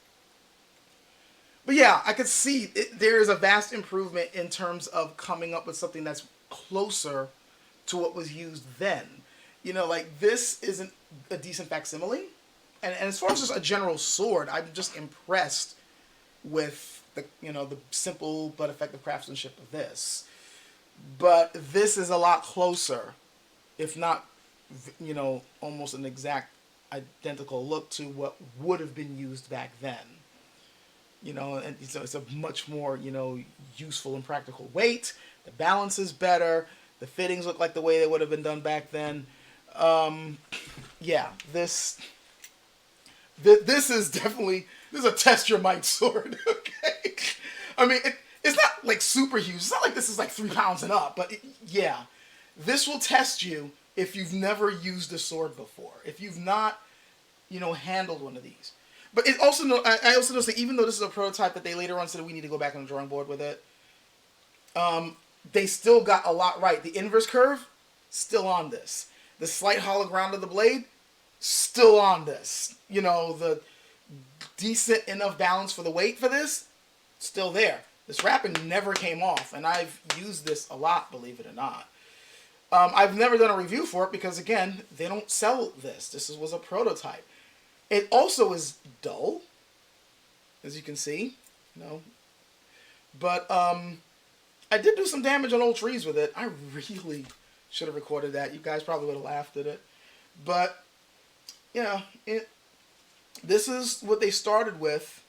But yeah, I could see there is a vast improvement in terms of coming up with something that's closer to what was used then. You know, like this isn't a decent facsimile. And as far as just a general sword, I'm just impressed with the simple but effective craftsmanship of this. But this is a lot closer, if not, you know, almost an exact identical look to what would have been used back then. You know, and so it's a much more, you know, useful and practical weight. The balance is better. The fittings look like the way they would have been done back then. Yeah, this is definitely, this is a test your might sword, okay? I mean, it's not like super huge. It's not like this is like 3 pounds and up, but yeah, this will test you if you've never used a sword before. If you've not, you know, handled one of these. But it also, I also noticed that even though this is a prototype that they later on said we need to go back on the drawing board with it, they still got a lot right. The inverse curve, still on this. The slight hollow ground of the blade, still on this. You know, the decent enough balance for the weight for this, still there. This wrapping never came off, and I've used this a lot, believe it or not. I've never done a review for it because, again, they don't sell this. Was a prototype. It also is dull, as you can see. You know, but I did do some damage on old trees with it. I really should have recorded that. You guys probably would have laughed at it. But, yeah, this is what they started with,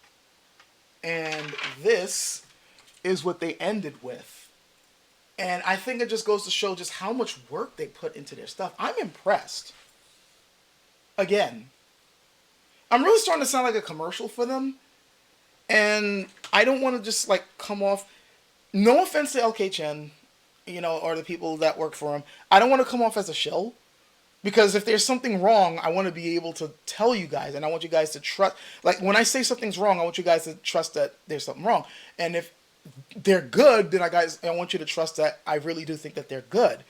and this is what they ended with. And I think it just goes to show just how much work they put into their stuff. I'm impressed. Again, I'm really starting to sound like a commercial for them. And I don't want to just, like, come off... No offense to LK Chen, you know, or the people that work for him. I don't want to come off as a shill. Because if there's something wrong, I want to be able to tell you guys. And I want you guys to trust... Like, when I say something's wrong, I want you guys to trust that there's something wrong. And if they're good, then I want you to trust that I really do think that they're good.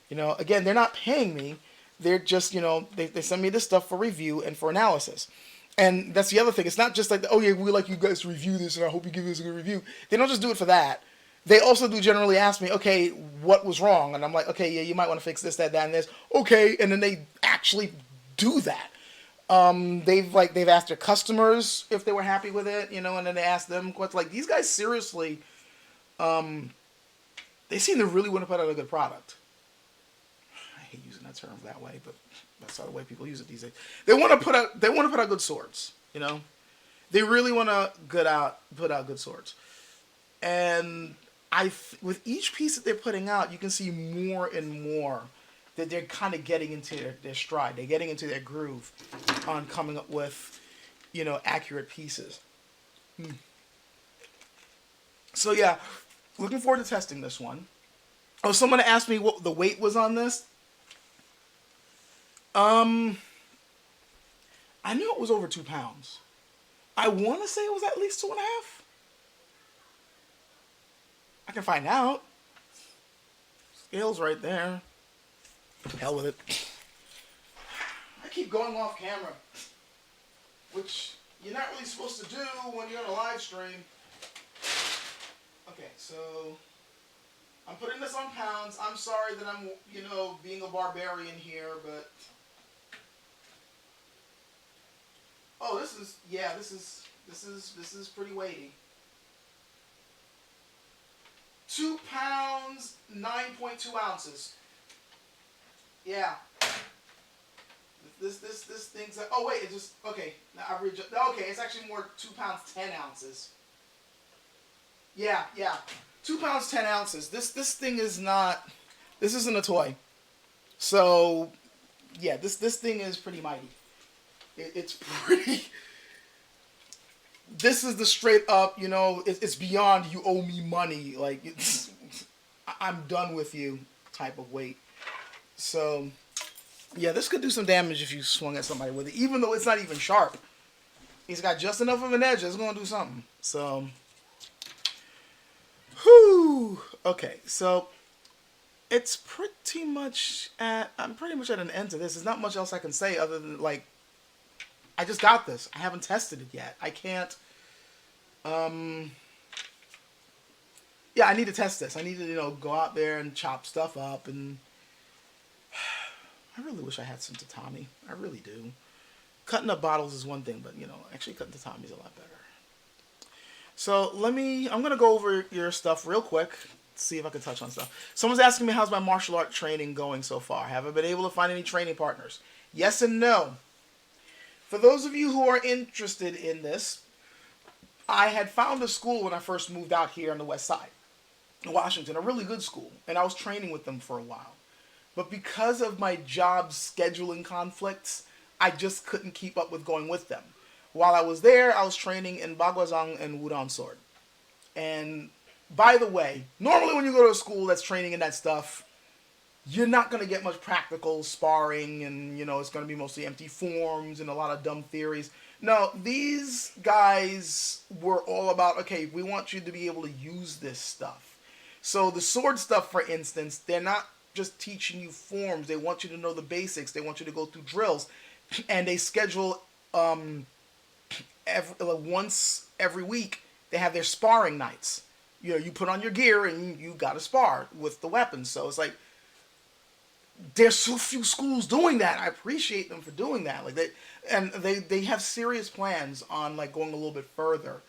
You know, again, they're not paying me. They're just, you know, they send me this stuff for review and for analysis. And that's the other thing. It's not just like, oh yeah, we like you guys to review this and I hope you give us a good review. They don't just do it for that. They also do generally ask me, okay, what was wrong? And I'm like, okay, yeah, you might want to fix this, that, and this. Okay, and then they actually do that. They've asked their customers if they were happy with it, you know, and then they asked them what's like. These guys seriously, they seem to really want to put out a good product. I hate using that term that way, but that's how the way people use it these days. They want to put out good swords, you know. They really want to put out good swords, and with each piece that they're putting out, you can see more and more that they're kind of getting into their stride. They're getting into their groove on coming up with, you know, accurate pieces. So yeah, looking forward to testing this one. Oh, someone asked me what the weight was on this. I knew it was over 2 pounds. I want to say it was at least 2.5. I can find out. Scale's right there. Hell with it. I keep going off camera, which you're not really supposed to do when you're on a live stream. Okay, so I'm putting this on pounds. I'm sorry that I'm, you know, being a barbarian here, but oh, this is pretty weighty. 2 pounds, 9.2 ounces. Yeah. This thing's like, oh wait, it just, okay. Now okay, it's actually more 2 pounds, 10 ounces. Yeah. 2 pounds, 10 ounces. This thing is not, this isn't a toy. So, yeah, this thing is pretty mighty. It's pretty... This is the straight up, you know, it's beyond you owe me money. Like, I'm done with you type of weight. So, yeah, this could do some damage if you swung at somebody with it. Even though it's not even sharp. He's got just enough of an edge. It's going to do something. So, whew. Okay, so it's pretty much I'm pretty much at an end to this. There's not much else I can say other than, like, I just got this. I haven't tested it yet. I can't. Yeah, I need to test this. I need to, you know, go out there and chop stuff up. And I really wish I had some tatami. I really do. Cutting up bottles is one thing, but, you know, actually cutting tatami is a lot better. So I'm going to go over your stuff real quick. See if I can touch on stuff. Someone's asking me, how's my martial art training going so far? Haven't been able to find any training partners. Yes and no. For those of you who are interested in this, I had found a school when I first moved out here on the west side, in Washington, a really good school, and I was training with them for a while. But because of my job scheduling conflicts, I just couldn't keep up with going with them. While I was there, I was training in Bagwazang and Wudang Sword. And by the way, normally when you go to a school that's training in that stuff, you're not going to get much practical sparring, and, you know, it's going to be mostly empty forms and a lot of dumb theories. No, these guys were all about, okay, we want you to be able to use this stuff. So the sword stuff, for instance, they're not just teaching you forms. They want you to know the basics. They want you to go through drills. And they schedule once every week, they have their sparring nights. You know, you put on your gear and you got to spar with the weapons. So it's like, There's so few schools doing that. I appreciate them for doing that. Like they have serious plans on like going a little bit further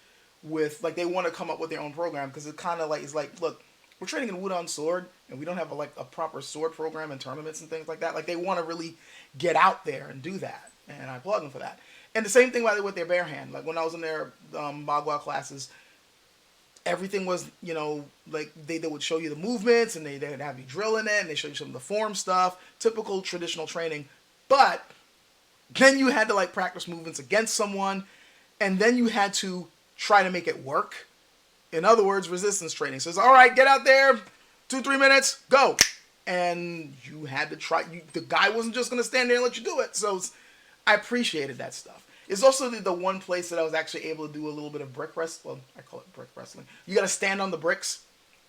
with like they want to come up with their own program because it kind of like is like look, we're training in wood on sword and we don't have a proper sword program and tournaments and things like that. Like they want to really get out there and do that, and I applaud them for that. And the same thing by the way with their bare hand. Like when I was in their Bagua classes, everything was, like they would show you the movements and they'd have you drill in it and they show you some of the form stuff, typical traditional training. But then you had to like practice movements against someone and then you had to try to make it work. In other words, resistance training. So it's all right, get out there, 2-3 minutes, go. And you had to try, the guy wasn't just going to stand there and let you do it. So I appreciated that stuff. It's also the one place that I was actually able to do a little bit of brick wrestling. Well, I call it brick wrestling. You got to stand on the bricks,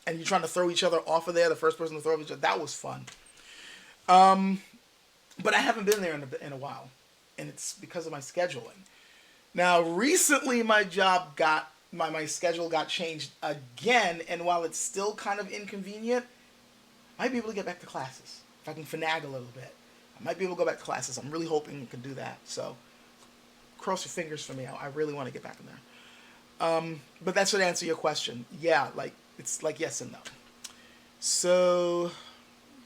and you're trying to throw each other off of there. The first person to throw each other. That was fun. But I haven't been there in a while, and it's because of my scheduling. Now, recently my job my schedule got changed again, and while it's still kind of inconvenient, I might be able to get back to classes if I can finagle a little bit. I might be able to go back to classes. I'm really hoping I can do that. So. Cross your fingers for me. I really want to get back in there. But that should answer your question. Yeah, like it's like yes and no. So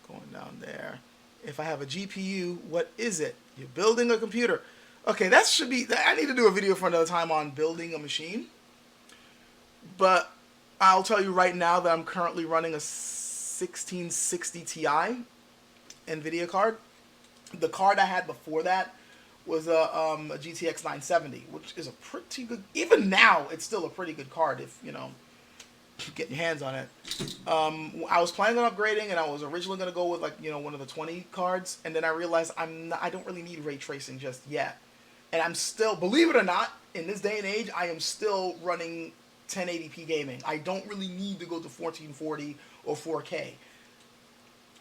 going down there. If I have a GPU, what is it? You're building a computer. Okay, that should be. I need to do a video for another time on building a machine. But I'll tell you right now that I'm currently running a 1660 Ti NVIDIA card. The card I had before that was a GTX 970, which is a pretty good, even now, it's still a pretty good card if, get your hands on it. I was planning on upgrading, and I was originally going to go with, one of the 20 cards, and then I realized I don't really need ray tracing just yet. And I'm still, believe it or not, in this day and age, I am still running 1080p gaming. I don't really need to go to 1440 or 4K.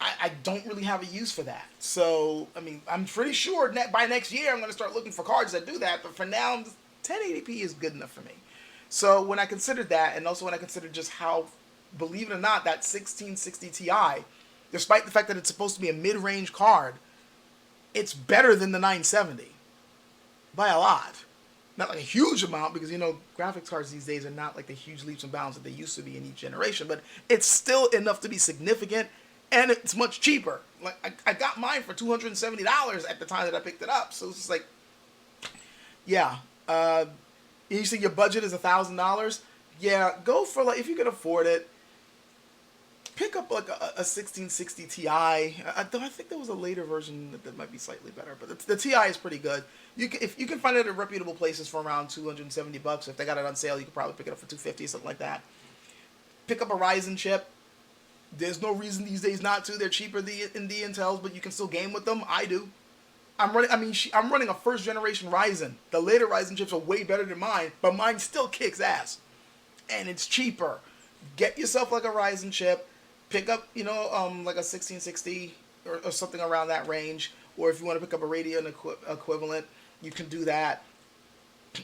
I don't really have a use for that. So, I mean, I'm pretty sure by next year I'm going to start looking for cards that do that. But for now, 1080p is good enough for me. So when I considered that, and also when I considered just how, believe it or not, that 1660 Ti, despite the fact that it's supposed to be a mid-range card, it's better than the 970. By a lot. Not like a huge amount, because, graphics cards these days are not like the huge leaps and bounds that they used to be in each generation. But it's still enough to be significant. And it's much cheaper. Like I got mine for $270 at the time that I picked it up. So it's just like, yeah. You say your budget is $1,000. Yeah, go for if you can afford it. Pick up like a 1660 Ti. I think there was a later version that might be slightly better, but the Ti is pretty good. If you can find it at reputable places for around $270. If they got it on sale, you could probably pick it up for $250, something like that. Pick up a Ryzen chip. There's no reason these days not to. They're cheaper than the Intels, but you can still game with them. I do. I'm running a first generation Ryzen. The later Ryzen chips are way better than mine, but mine still kicks ass, and it's cheaper. Get yourself like a Ryzen chip. Pick up, like a 1660 or something around that range. Or if you want to pick up a Radeon equivalent, you can do that.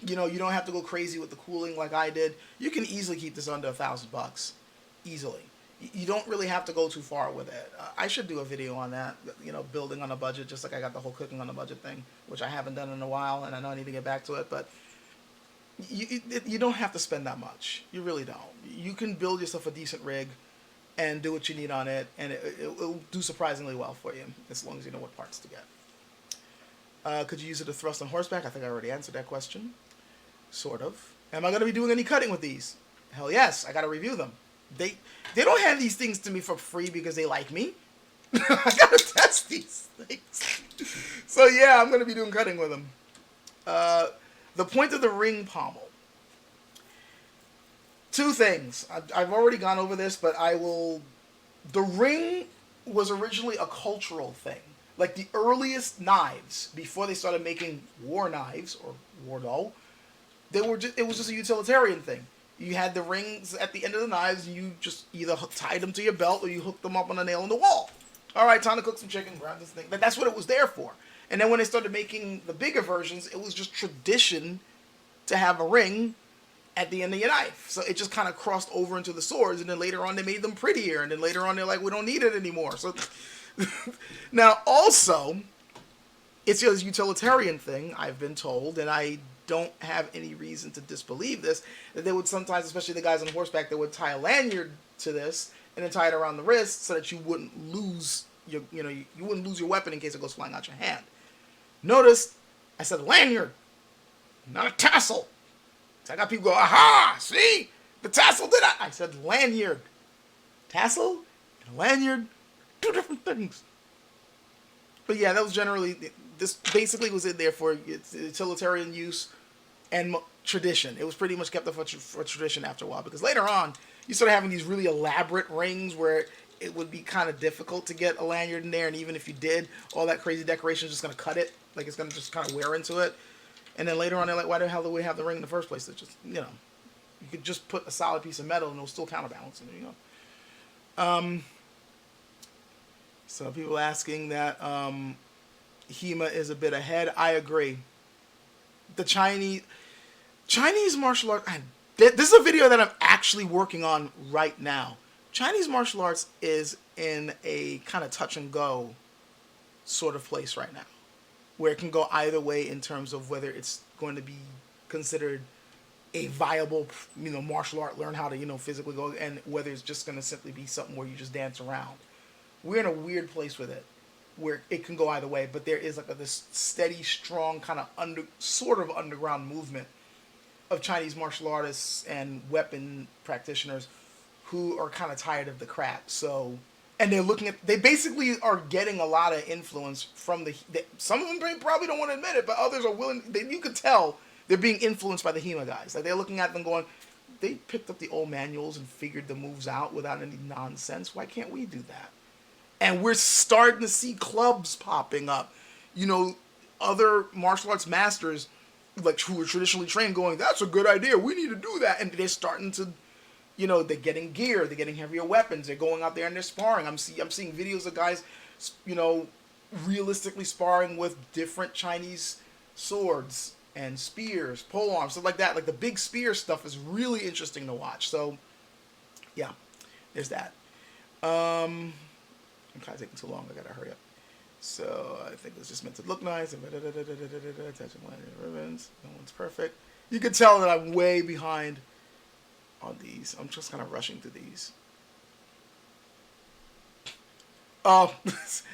You don't have to go crazy with the cooling like I did. You can easily keep this under $1,000, easily. You don't really have to go too far with it. I should do a video on that, building on a budget, just like I got the whole cooking on a budget thing, which I haven't done in a while, and I know I need to get back to it, but you don't have to spend that much. You really don't. You can build yourself a decent rig and do what you need on it, and it'll do surprisingly well for you, as long as you know what parts to get. Could you use it to thrust on horseback? I think I already answered that question. Sort of. Am I going to be doing any cutting with these? Hell yes, I got to review them. They don't hand these things to me for free because they like me. I gotta test these things. So yeah, I'm gonna be doing cutting with them. The point of the ring pommel. Two things. I've already gone over this, but I will. The ring was originally a cultural thing. Like the earliest knives, before they started making war knives or wardo, it was just a utilitarian thing. You had the rings at the end of the knives, and you just either tied them to your belt or you hooked them up on a nail in the wall. All right, time to cook some chicken, grab this thing. That's what it was there for. And then when they started making the bigger versions, it was just tradition to have a ring at the end of your knife. So it just kind of crossed over into the swords, and then later on they made them prettier, and then later on they're like, we don't need it anymore. So Now, also, it's a utilitarian thing, I've been told, and I don't have any reason to disbelieve this, that they would sometimes, especially the guys on horseback, they would tie a lanyard to this and then tie it around the wrist so that you wouldn't lose you wouldn't lose your weapon in case it goes flying out your hand. Notice I said lanyard, not a tassel. So I got people go, aha, see? The tassel did it. I said lanyard. Tassel and lanyard, two different things. But yeah, that was generally, this basically was in there for its utilitarian use and tradition. It was pretty much kept up for tradition after a while, because later on, you started having these really elaborate rings where it would be kind of difficult to get a lanyard in there, and even if you did, all that crazy decoration is just going to cut it. Like, it's going to just kind of wear into it. And then later on, they're like, why the hell do we have the ring in the first place? It's just, you could just put a solid piece of metal and it'll still counterbalance it, So people asking that HEMA is a bit ahead. I agree. The Chinese martial arts. This is a video that I'm actually working on right now. Chinese martial arts is in a kind of touch and go sort of place right now, where it can go either way in terms of whether it's going to be considered a viable, martial art, learn how to, physically go, and whether it's just going to simply be something where you just dance around. We're in a weird place with it, where it can go either way, but there is like this steady, strong kind of sort of underground movement of Chinese martial artists and weapon practitioners who are kind of tired of the crap. So, and they basically are getting a lot of influence from some of them probably don't want to admit it, but others are willing. You could tell they're being influenced by the HEMA guys. Like, they're looking at them going, they picked up the old manuals and figured the moves out without any nonsense. Why can't we do that? And we're starting to see clubs popping up. Other martial arts masters, like, who were traditionally trained, going, that's a good idea. We need to do that. And they're starting to, they're getting gear. They're getting heavier weapons. They're going out there and they're sparring. I'm seeing videos of guys, realistically sparring with different Chinese swords and spears, pole arms, stuff like that. Like, the big spear stuff is really interesting to watch. So, yeah, there's that. I'm kind of taking too long. I gotta hurry up. So I think it's just meant to look nice. Attaching ribbons. No one's perfect. You can tell that I'm way behind on these. I'm just kind of rushing through these. Oh,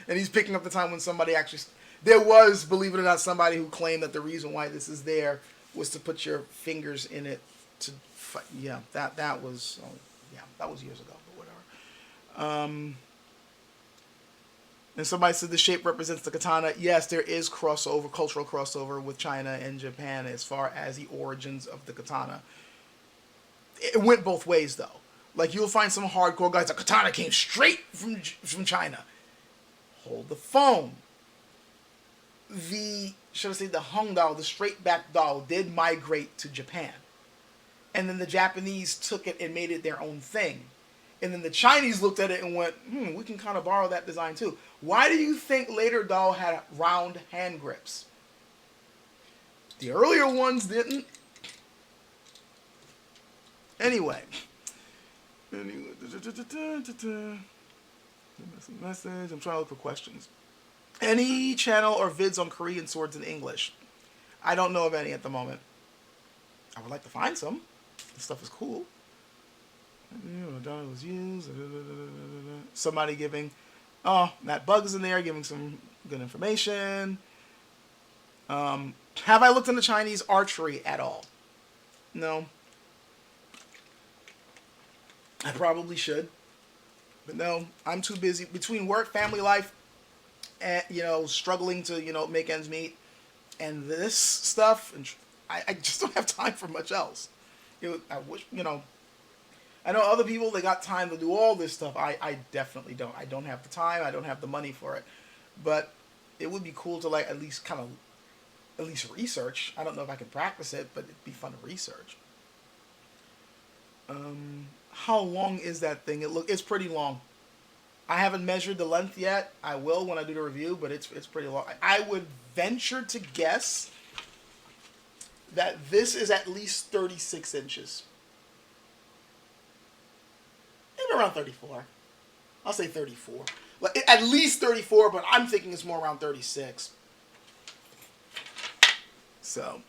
and he's picking up the time when somebody actually. There was, believe it or not, somebody who claimed that the reason why this is there was to put your fingers in it to fight. Yeah, that was. Oh, yeah, that was years ago, but whatever. And somebody said the shape represents the katana. Yes, there is crossover, cultural crossover with China and Japan as far as the origins of the katana. It went both ways, though. Like, you'll find some hardcore guys, the katana came straight from China. Hold the phone. The Hung Dao, the straight back Dao, did migrate to Japan. And then the Japanese took it and made it their own thing. And then the Chinese looked at it and went, we can kind of borrow that design too. Why do you think later Dao had round hand grips? The earlier ones didn't. Anyway. Message. I'm trying to look for questions. Any channel or vids on Korean swords in English? I don't know of any at the moment. I would like to find some. This stuff is cool. Was used. Somebody giving, Matt Bugs in there giving some good information. Have I looked into Chinese archery at all? No. I probably should, but no. I'm too busy between work, family life, and struggling to make ends meet, and this stuff, and I just don't have time for much else. I wish I know other people, they got time to do all this stuff. I definitely don't. I don't have the time. I don't have the money for it. But it would be cool to at least research. I don't know if I can practice it, but it'd be fun to research. How long is that thing? It's pretty long. I haven't measured the length yet. I will when I do the review, but it's pretty long. I would venture to guess that this is at least 36 inches. Maybe around 34. I'll say 34. Like, at least 34, but I'm thinking it's more around 36. So,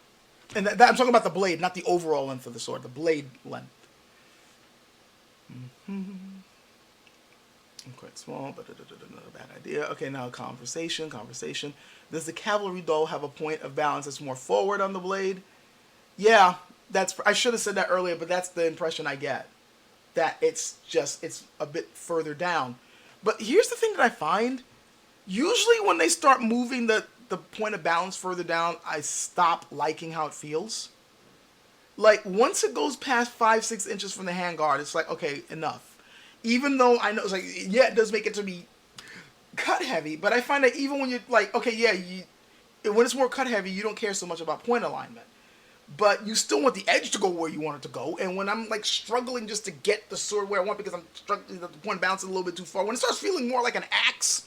and I'm talking about the blade, not the overall length of the sword, the blade length. Mm-hmm. I'm quite small, but not a bad idea. Okay, now conversation. Does the cavalry dull have a point of balance that's more forward on the blade? Yeah, I should have said that earlier, but that's the impression I get. That it's a bit further down. But here's the thing that I find. Usually when they start moving the point of balance further down, I stop liking how it feels. Like, once it goes past 5-6 inches from the handguard, it's like, okay, enough. Even though I know, it's like, yeah, it does make it to be cut heavy, but I find that even when you're like, okay, yeah, when it's more cut heavy, you don't care so much about point alignment. But you still want the edge to go where you want it to go. And when I'm like struggling just to get the sword where I want because I'm struggling, the point bounces a little bit too far. When it starts feeling more like an axe,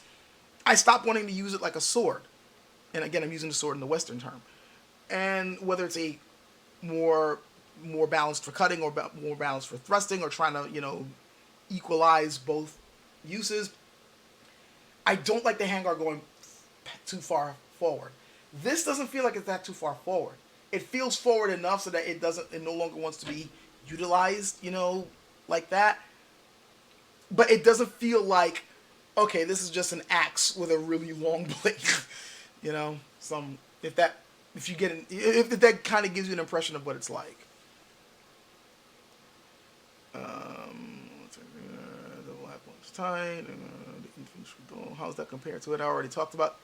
I stop wanting to use it like a sword. And again, I'm using the sword in the Western term. And whether it's a more balanced for cutting or more balanced for thrusting or trying to, equalize both uses, I don't like the handguard going too far forward. This doesn't feel like it's that too far forward. It feels forward enough so that it no longer wants to be utilized, like that. But it doesn't feel like, okay, this is just an axe with a really long blade. If that kind of gives you an impression of what it's like. Double high points tight. How's that compared to it? I already talked about.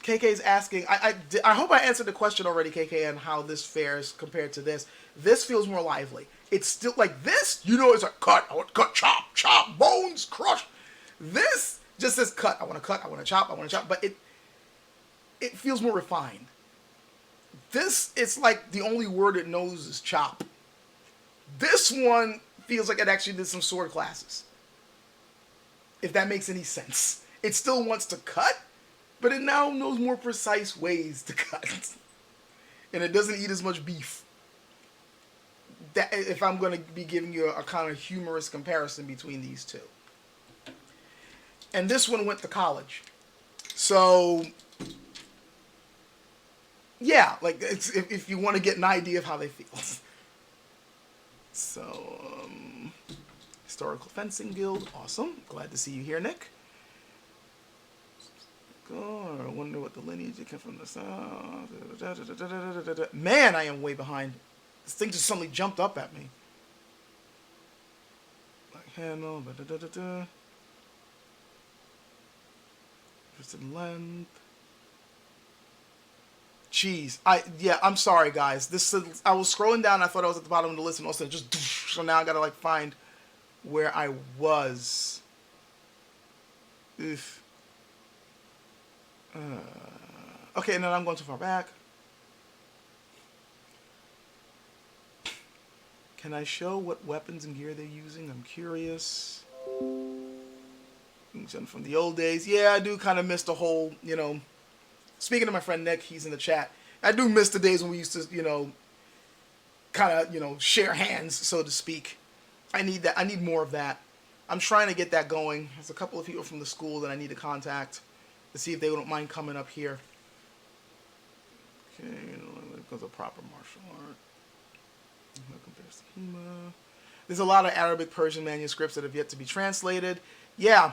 KK's asking. I hope I answered the question already, KK, and how this fares compared to this. This feels more lively. It's still like this. It's a cut. I want to cut, chop, bones, crush. This just says cut. I want to cut. I want to chop. But it feels more refined. This, it's like the only word it knows is chop. This one feels like it actually did some sword classes. If that makes any sense. It still wants to cut, but it now knows more precise ways to cut. And it doesn't eat as much beef. That, if I'm going to be giving you a kind of humorous comparison between these two. And this one went to college. So, yeah, like, it's, if you want to get an idea of how they feel. So, Historical Fencing Guild, awesome. Glad to see you here, Nick. I wonder what the lineage it came from the south. Man, I am way behind. This thing just suddenly jumped up at me. Like handle, Interested length. Jeez, I'm sorry, guys. I was scrolling down. I thought I was at the bottom of the list, and also just so now I gotta like find where I was. Oof. Okay, and then I'm going too far back. Can I show what weapons and gear they're using? I'm curious. From the old days. Yeah, I do kind of miss the whole, speaking to my friend Nick, he's in the chat. I do miss the days when we used to, kind of, share hands, so to speak. I need that. I need more of that. I'm trying to get that going. There's a couple of people from the school that I need to contact to see if they don't mind coming up here. Okay, because of proper martial art. Compares to HEMA. There's a lot of Arabic Persian manuscripts that have yet to be translated. Yeah,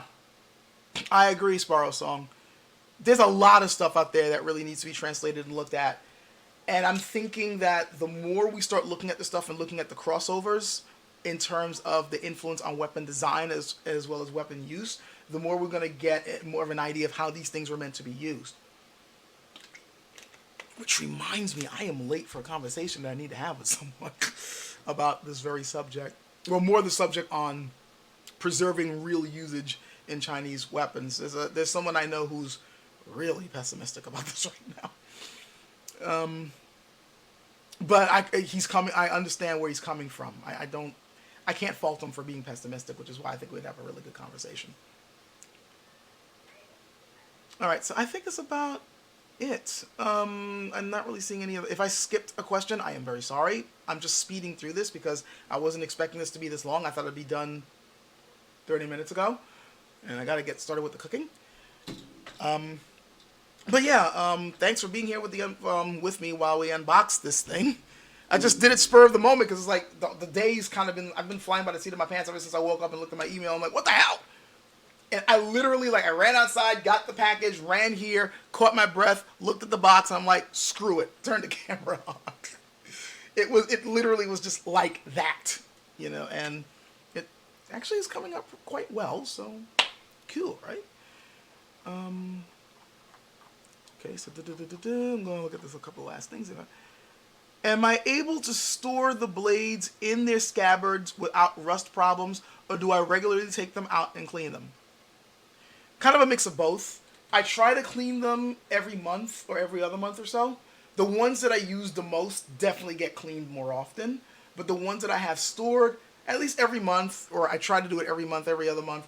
I agree, Sparrow Song. There's a lot of stuff out there that really needs to be translated and looked at. And I'm thinking that the more we start looking at the stuff and looking at the crossovers in terms of the influence on weapon design as well as weapon use, the more we're going to get more of an idea of how these things were meant to be used. Which reminds me, I am late for a conversation that I need to have with someone about this very subject. Well, more the subject on preserving real usage in Chinese weapons. There's someone I know who's really pessimistic about this right now. But he's coming. I understand where he's coming from. I can't fault him for being pessimistic, which is why I think we'd have a really good conversation. All right, so I think that's about it. I'm not really seeing any other. If I skipped a question, I am very sorry. I'm just speeding through this because I wasn't expecting this to be this long. I thought it'd be done 30 minutes ago, and I got to get started with the cooking. But yeah, thanks for being here with me while we unbox this thing. I just did it spur of the moment because it's like the day's kind of been, I've been flying by the seat of my pants ever since I woke up and looked at my email. I'm like, what the hell? And I literally, like, I ran outside, got the package, ran here, caught my breath, looked at the box, and I'm like, screw it, turned the camera on. It literally was just like that, you know, and it actually is coming up quite well, so cool, right? Okay, so I'm going to look at this a couple last things. Am I able to store the blades in their scabbards without rust problems, or do I regularly take them out and clean them? Kind of a mix of both. I try to clean them every month or every other month or so. The ones that I use the most definitely get cleaned more often, but the ones that I have stored at least every month, or I try to do it every month, every other month,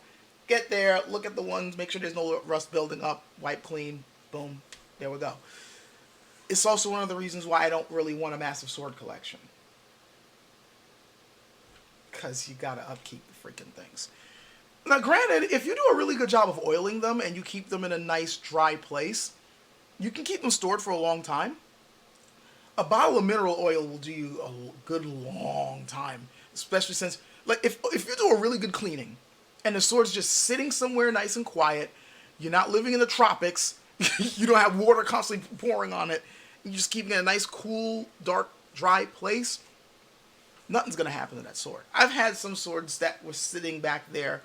get there, look at the ones, make sure there's no rust building up, wipe clean, boom, there we go. It's also one of the reasons why I don't really want a massive sword collection. Because you gotta upkeep the freaking things. Now, granted, if you do a really good job of oiling them and you keep them in a nice dry place, you can keep them stored for a long time. A bottle of mineral oil will do you a good long time, especially since, like, if you do a really good cleaning and the sword's just sitting somewhere nice and quiet, you're not living in the tropics, you don't have water constantly pouring on it, you're just keeping it in a nice, cool, dark, dry place, nothing's going to happen to that sword. I've had some swords that were sitting back there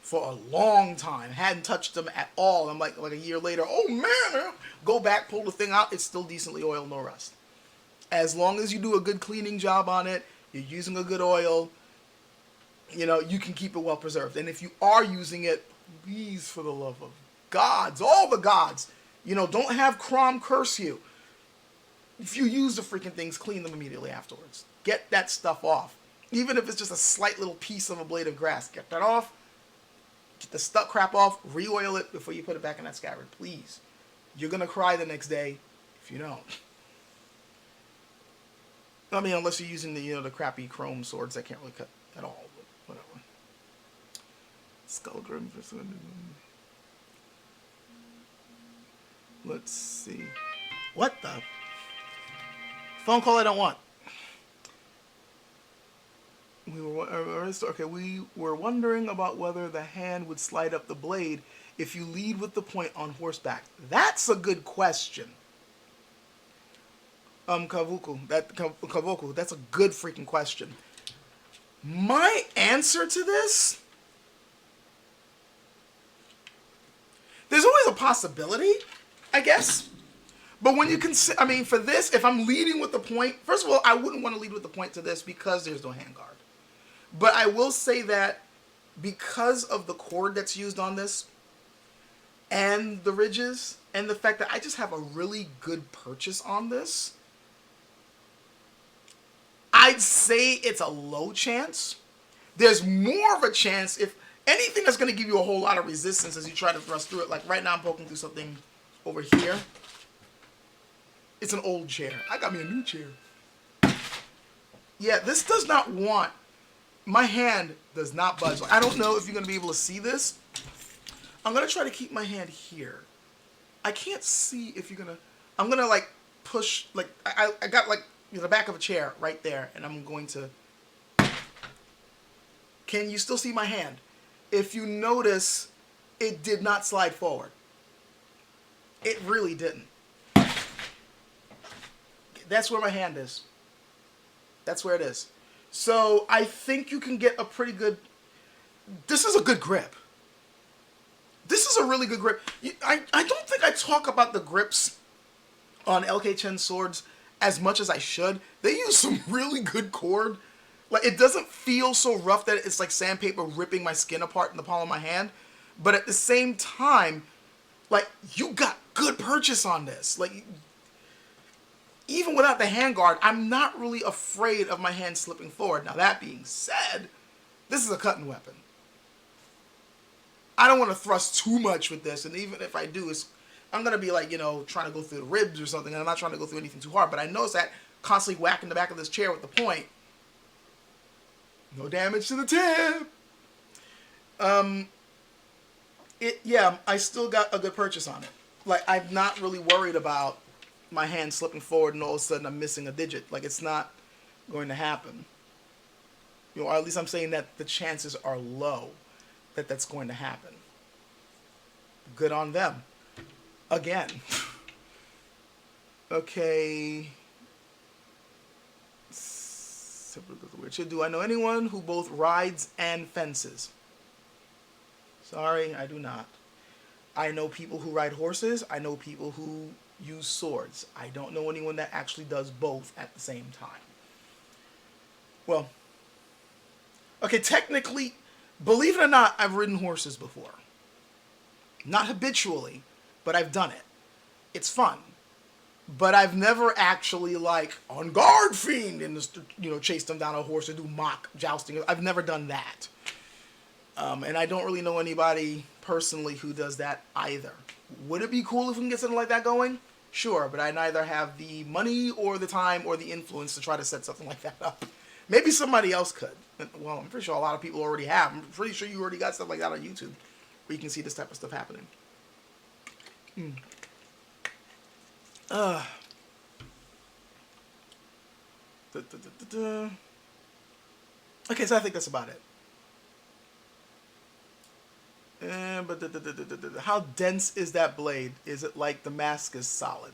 for a long time, hadn't touched them at all. I'm like a year later, oh man, go back, pull the thing out, it's still decently oiled, no rust. As long as you do a good cleaning job on it, you're using a good oil, you know, you can keep it well preserved. And if you are using it, please, for the love of gods, all the gods, you know, don't have Crom curse you. If you use the freaking things, clean them immediately afterwards. Get that stuff off. Even if it's just a slight little piece of a blade of grass, get that off. Get the stuck crap off, re-oil it before you put it back in that scabbard, please. You're going to cry the next day if you don't. I mean, unless you're using the, you know, the crappy chrome swords that can't really cut at all, but whatever. Skullgrim. Let's see. What the? Phone call I don't want. We were wondering about whether the hand would slide up the blade if you lead with the point on horseback. That's a good question. Kavuku, that's a good freaking question. My answer to this, there's always a possibility, I guess. But when you consider, I mean, for this, if I'm leading with the point, first of all, I wouldn't want to lead with the point to this because there's no handguard. But I will say that because of the cord that's used on this and the ridges and the fact that I just have a really good purchase on this, I'd say it's a low chance. There's more of a chance if anything that's going to give you a whole lot of resistance as you try to thrust through it. Like right now I'm poking through something over here. It's an old chair. I got me a new chair. Yeah, this does not want, my hand does not budge. Like, I don't know if you're going to be able to see this. I'm going to try to keep my hand here. I can't see if you're going to, I'm going to like push, like I got like, you know, the back of a chair right there, and I'm going to, can you still see my hand? If you notice, it did not slide forward. It really didn't. That's where my hand is. That's where it is. So I think you can get a pretty good, this is a good grip. This is a really good grip. I don't think I talk about the grips on LK Chen swords as much as I should. They use some really good cord. Like, it doesn't feel so rough that it's like sandpaper ripping my skin apart in the palm of my hand. But at the same time, like, you got good purchase on this. Like, even without the handguard, I'm not really afraid of my hand slipping forward. Now, that being said, this is a cutting weapon. I don't want to thrust too much with this, and even if I do, I'm going to be like, you know, trying to go through the ribs or something, and I'm not trying to go through anything too hard, but I notice that constantly whacking the back of this chair with the point. No damage to the tip. Yeah, I still got a good purchase on it. Like, I'm not really worried about my hand slipping forward and all of a sudden I'm missing a digit. Like, it's not going to happen. Or at least I'm saying that the chances are low that that's going to happen. Good on them. Again. Okay. Do I know anyone who both rides and fences? Sorry, I do not. I know people who ride horses. I know people who use swords. I don't know anyone that actually does both at the same time. Well, okay, technically, believe it or not, I've ridden horses before. Not habitually, but I've done it. It's fun. But I've never actually, like, on guard, fiend, and just, chase them down a horse or do mock jousting. I've never done that. And I don't really know anybody personally who does that either. Would it be cool if we can get something like that going? Sure, but I neither have the money or the time or the influence to try to set something like that up. Maybe somebody else could. Well, I'm pretty sure a lot of people already have. I'm pretty sure you already got stuff like that on YouTube where you can see this type of stuff happening. Okay, so I think that's about it. How dense is that blade? Is it like the mask is solid?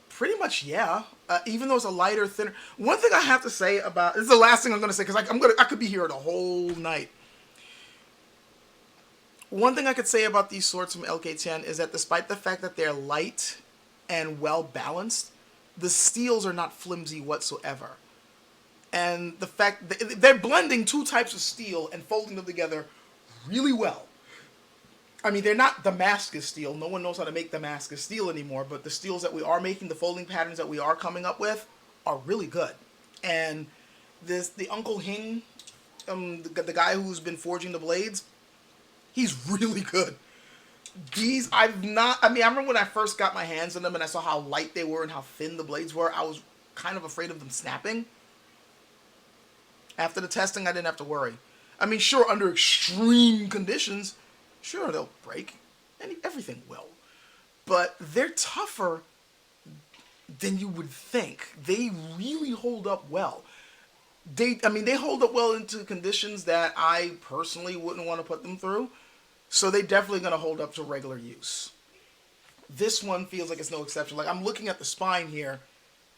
Pretty much, yeah. Even though it's a lighter, thinner. One thing I have to say about this is the last thing I'm going to say because I could be here the whole night. One thing I could say about these swords from LK10 is that despite the fact that they're light and well balanced, the steels are not flimsy whatsoever. And the fact that they're blending two types of steel and folding them together really well. I mean, they're not Damascus steel. No one knows how to make Damascus steel anymore, but the steels that we are making, the folding patterns that we are coming up with, are really good. And the Uncle Hing, the guy who's been forging the blades, he's really good. I remember when I first got my hands on them and I saw how light they were and how thin the blades were, I was kind of afraid of them snapping. After the testing, I didn't have to worry. I mean, sure, under extreme conditions, sure, they'll break. And everything will. But they're tougher than you would think. They really hold up well. They hold up well into conditions that I personally wouldn't want to put them through. So they're definitely going to hold up to regular use. This one feels like it's no exception. Like, I'm looking at the spine here.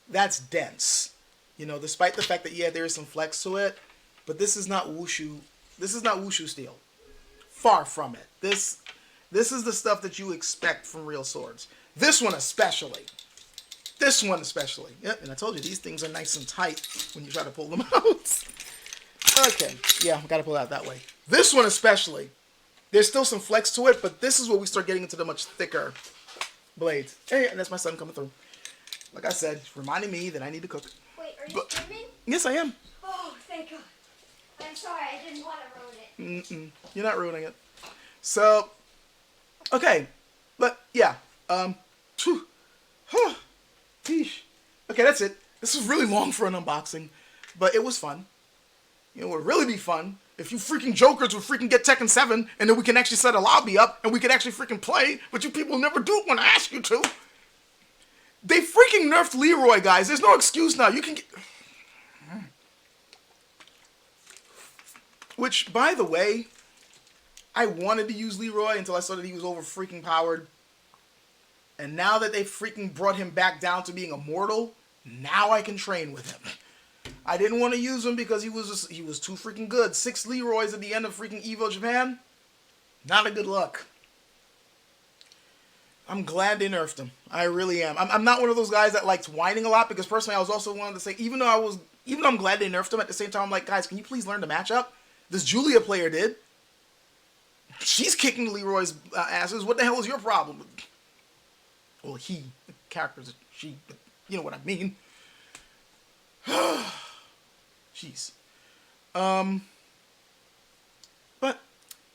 That's dense. Despite the fact that, yeah, there is some flex to it. But this is not wushu. This is not wushu steel. Far from it. This is the stuff that you expect from real swords. This one especially. Yep, and I told you, these things are nice and tight when you try to pull them out. Okay, yeah, I've got to pull it out that way. This one especially. There's still some flex to it, but this is where we start getting into the much thicker blades. Hey, and that's my son coming through. Like I said, reminding me that I need to cook. Wait, are you streaming? Yes, I am. Oh, thank God. I'm sorry, I didn't want to ruin it. You're not ruining it. So, okay. But, yeah. Okay, that's it. This was really long for an unboxing, but it was fun. It would really be fun if you freaking jokers would freaking get Tekken 7 and then we can actually set a lobby up and we can actually freaking play, but you people never do it when I ask you to. They freaking nerfed Leroy, guys. There's no excuse now. You can get... Which, by the way, I wanted to use Leroy until I saw that he was over freaking powered. And now that they freaking brought him back down to being immortal, now I can train with him. I didn't want to use him because he was too freaking good. 6 Leroys at the end of freaking Evo Japan. Not a good look. I'm glad they nerfed him. I really am. I'm not one of those guys that likes whining a lot because personally I was also one to say, even though I'm glad they nerfed him, at the same time I'm like, guys, can you please learn the matchup? This Julia player did. She's kicking Leroy's asses. What the hell is your problem? Well, the character's she, but you know what I mean. Jeez. But,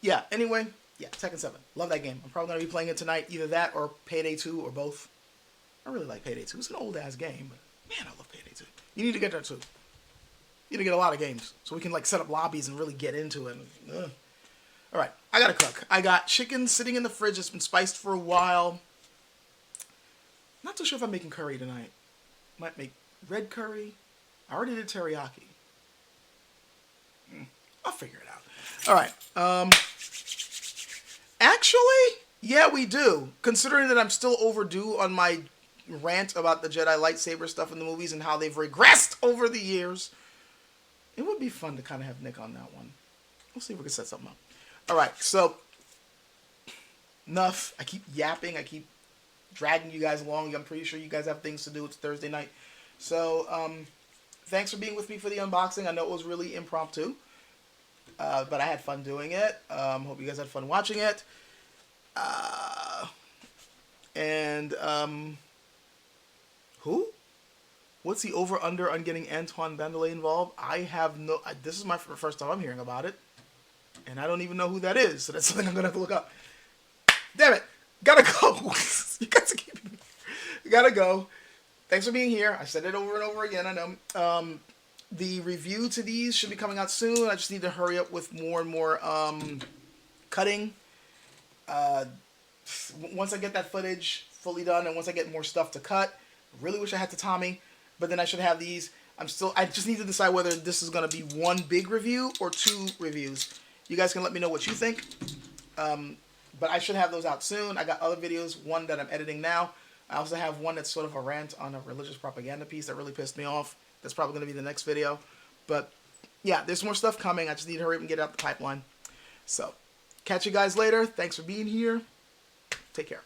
yeah, anyway, yeah, Tekken 7. Love that game. I'm probably going to be playing it tonight, either that or Payday 2 or both. I really like Payday 2. It's an old-ass game, but man, I love Payday 2. You need to get that too. You know, get a lot of games. So we can, like, set up lobbies and really get into it. Ugh. All right, I gotta cook. I got chicken sitting in the fridge. It's been spiced for a while. Not too sure if I'm making curry tonight. Might make red curry. I already did teriyaki. I'll figure it out. All right. Actually, yeah, we do. Considering that I'm still overdue on my rant about the Jedi lightsaber stuff in the movies and how they've regressed over the years, it would be fun to kind of have Nick on that one. We'll see if we can set something up. All right, so enough. I keep yapping. I keep dragging you guys along. I'm pretty sure you guys have things to do. It's Thursday night. So thanks for being with me for the unboxing. I know it was really impromptu, but I had fun doing it. Hope you guys had fun watching it. Who? What's the over-under on getting Antoine Bandelet involved? I have no... This is my first time I'm hearing about it. And I don't even know who that is. So that's something I'm going to have to look up. Damn it. Gotta go. You guys are keeping me. Gotta go. Thanks for being here. I said it over and over again. I know. The review to these should be coming out soon. I just need to hurry up with more and more cutting. Once I get that footage fully done and once I get more stuff to cut, really wish I had to Tommy, but then I should have these. I just need to decide whether this is going to be one big review or two reviews. You guys can let me know what you think. But I should have those out soon. I got other videos, one that I'm editing now. I also have one that's sort of a rant on a religious propaganda piece that really pissed me off. That's probably going to be the next video. But yeah, there's more stuff coming. I just need to hurry up and get it out the pipeline. So, catch you guys later. Thanks for being here. Take care.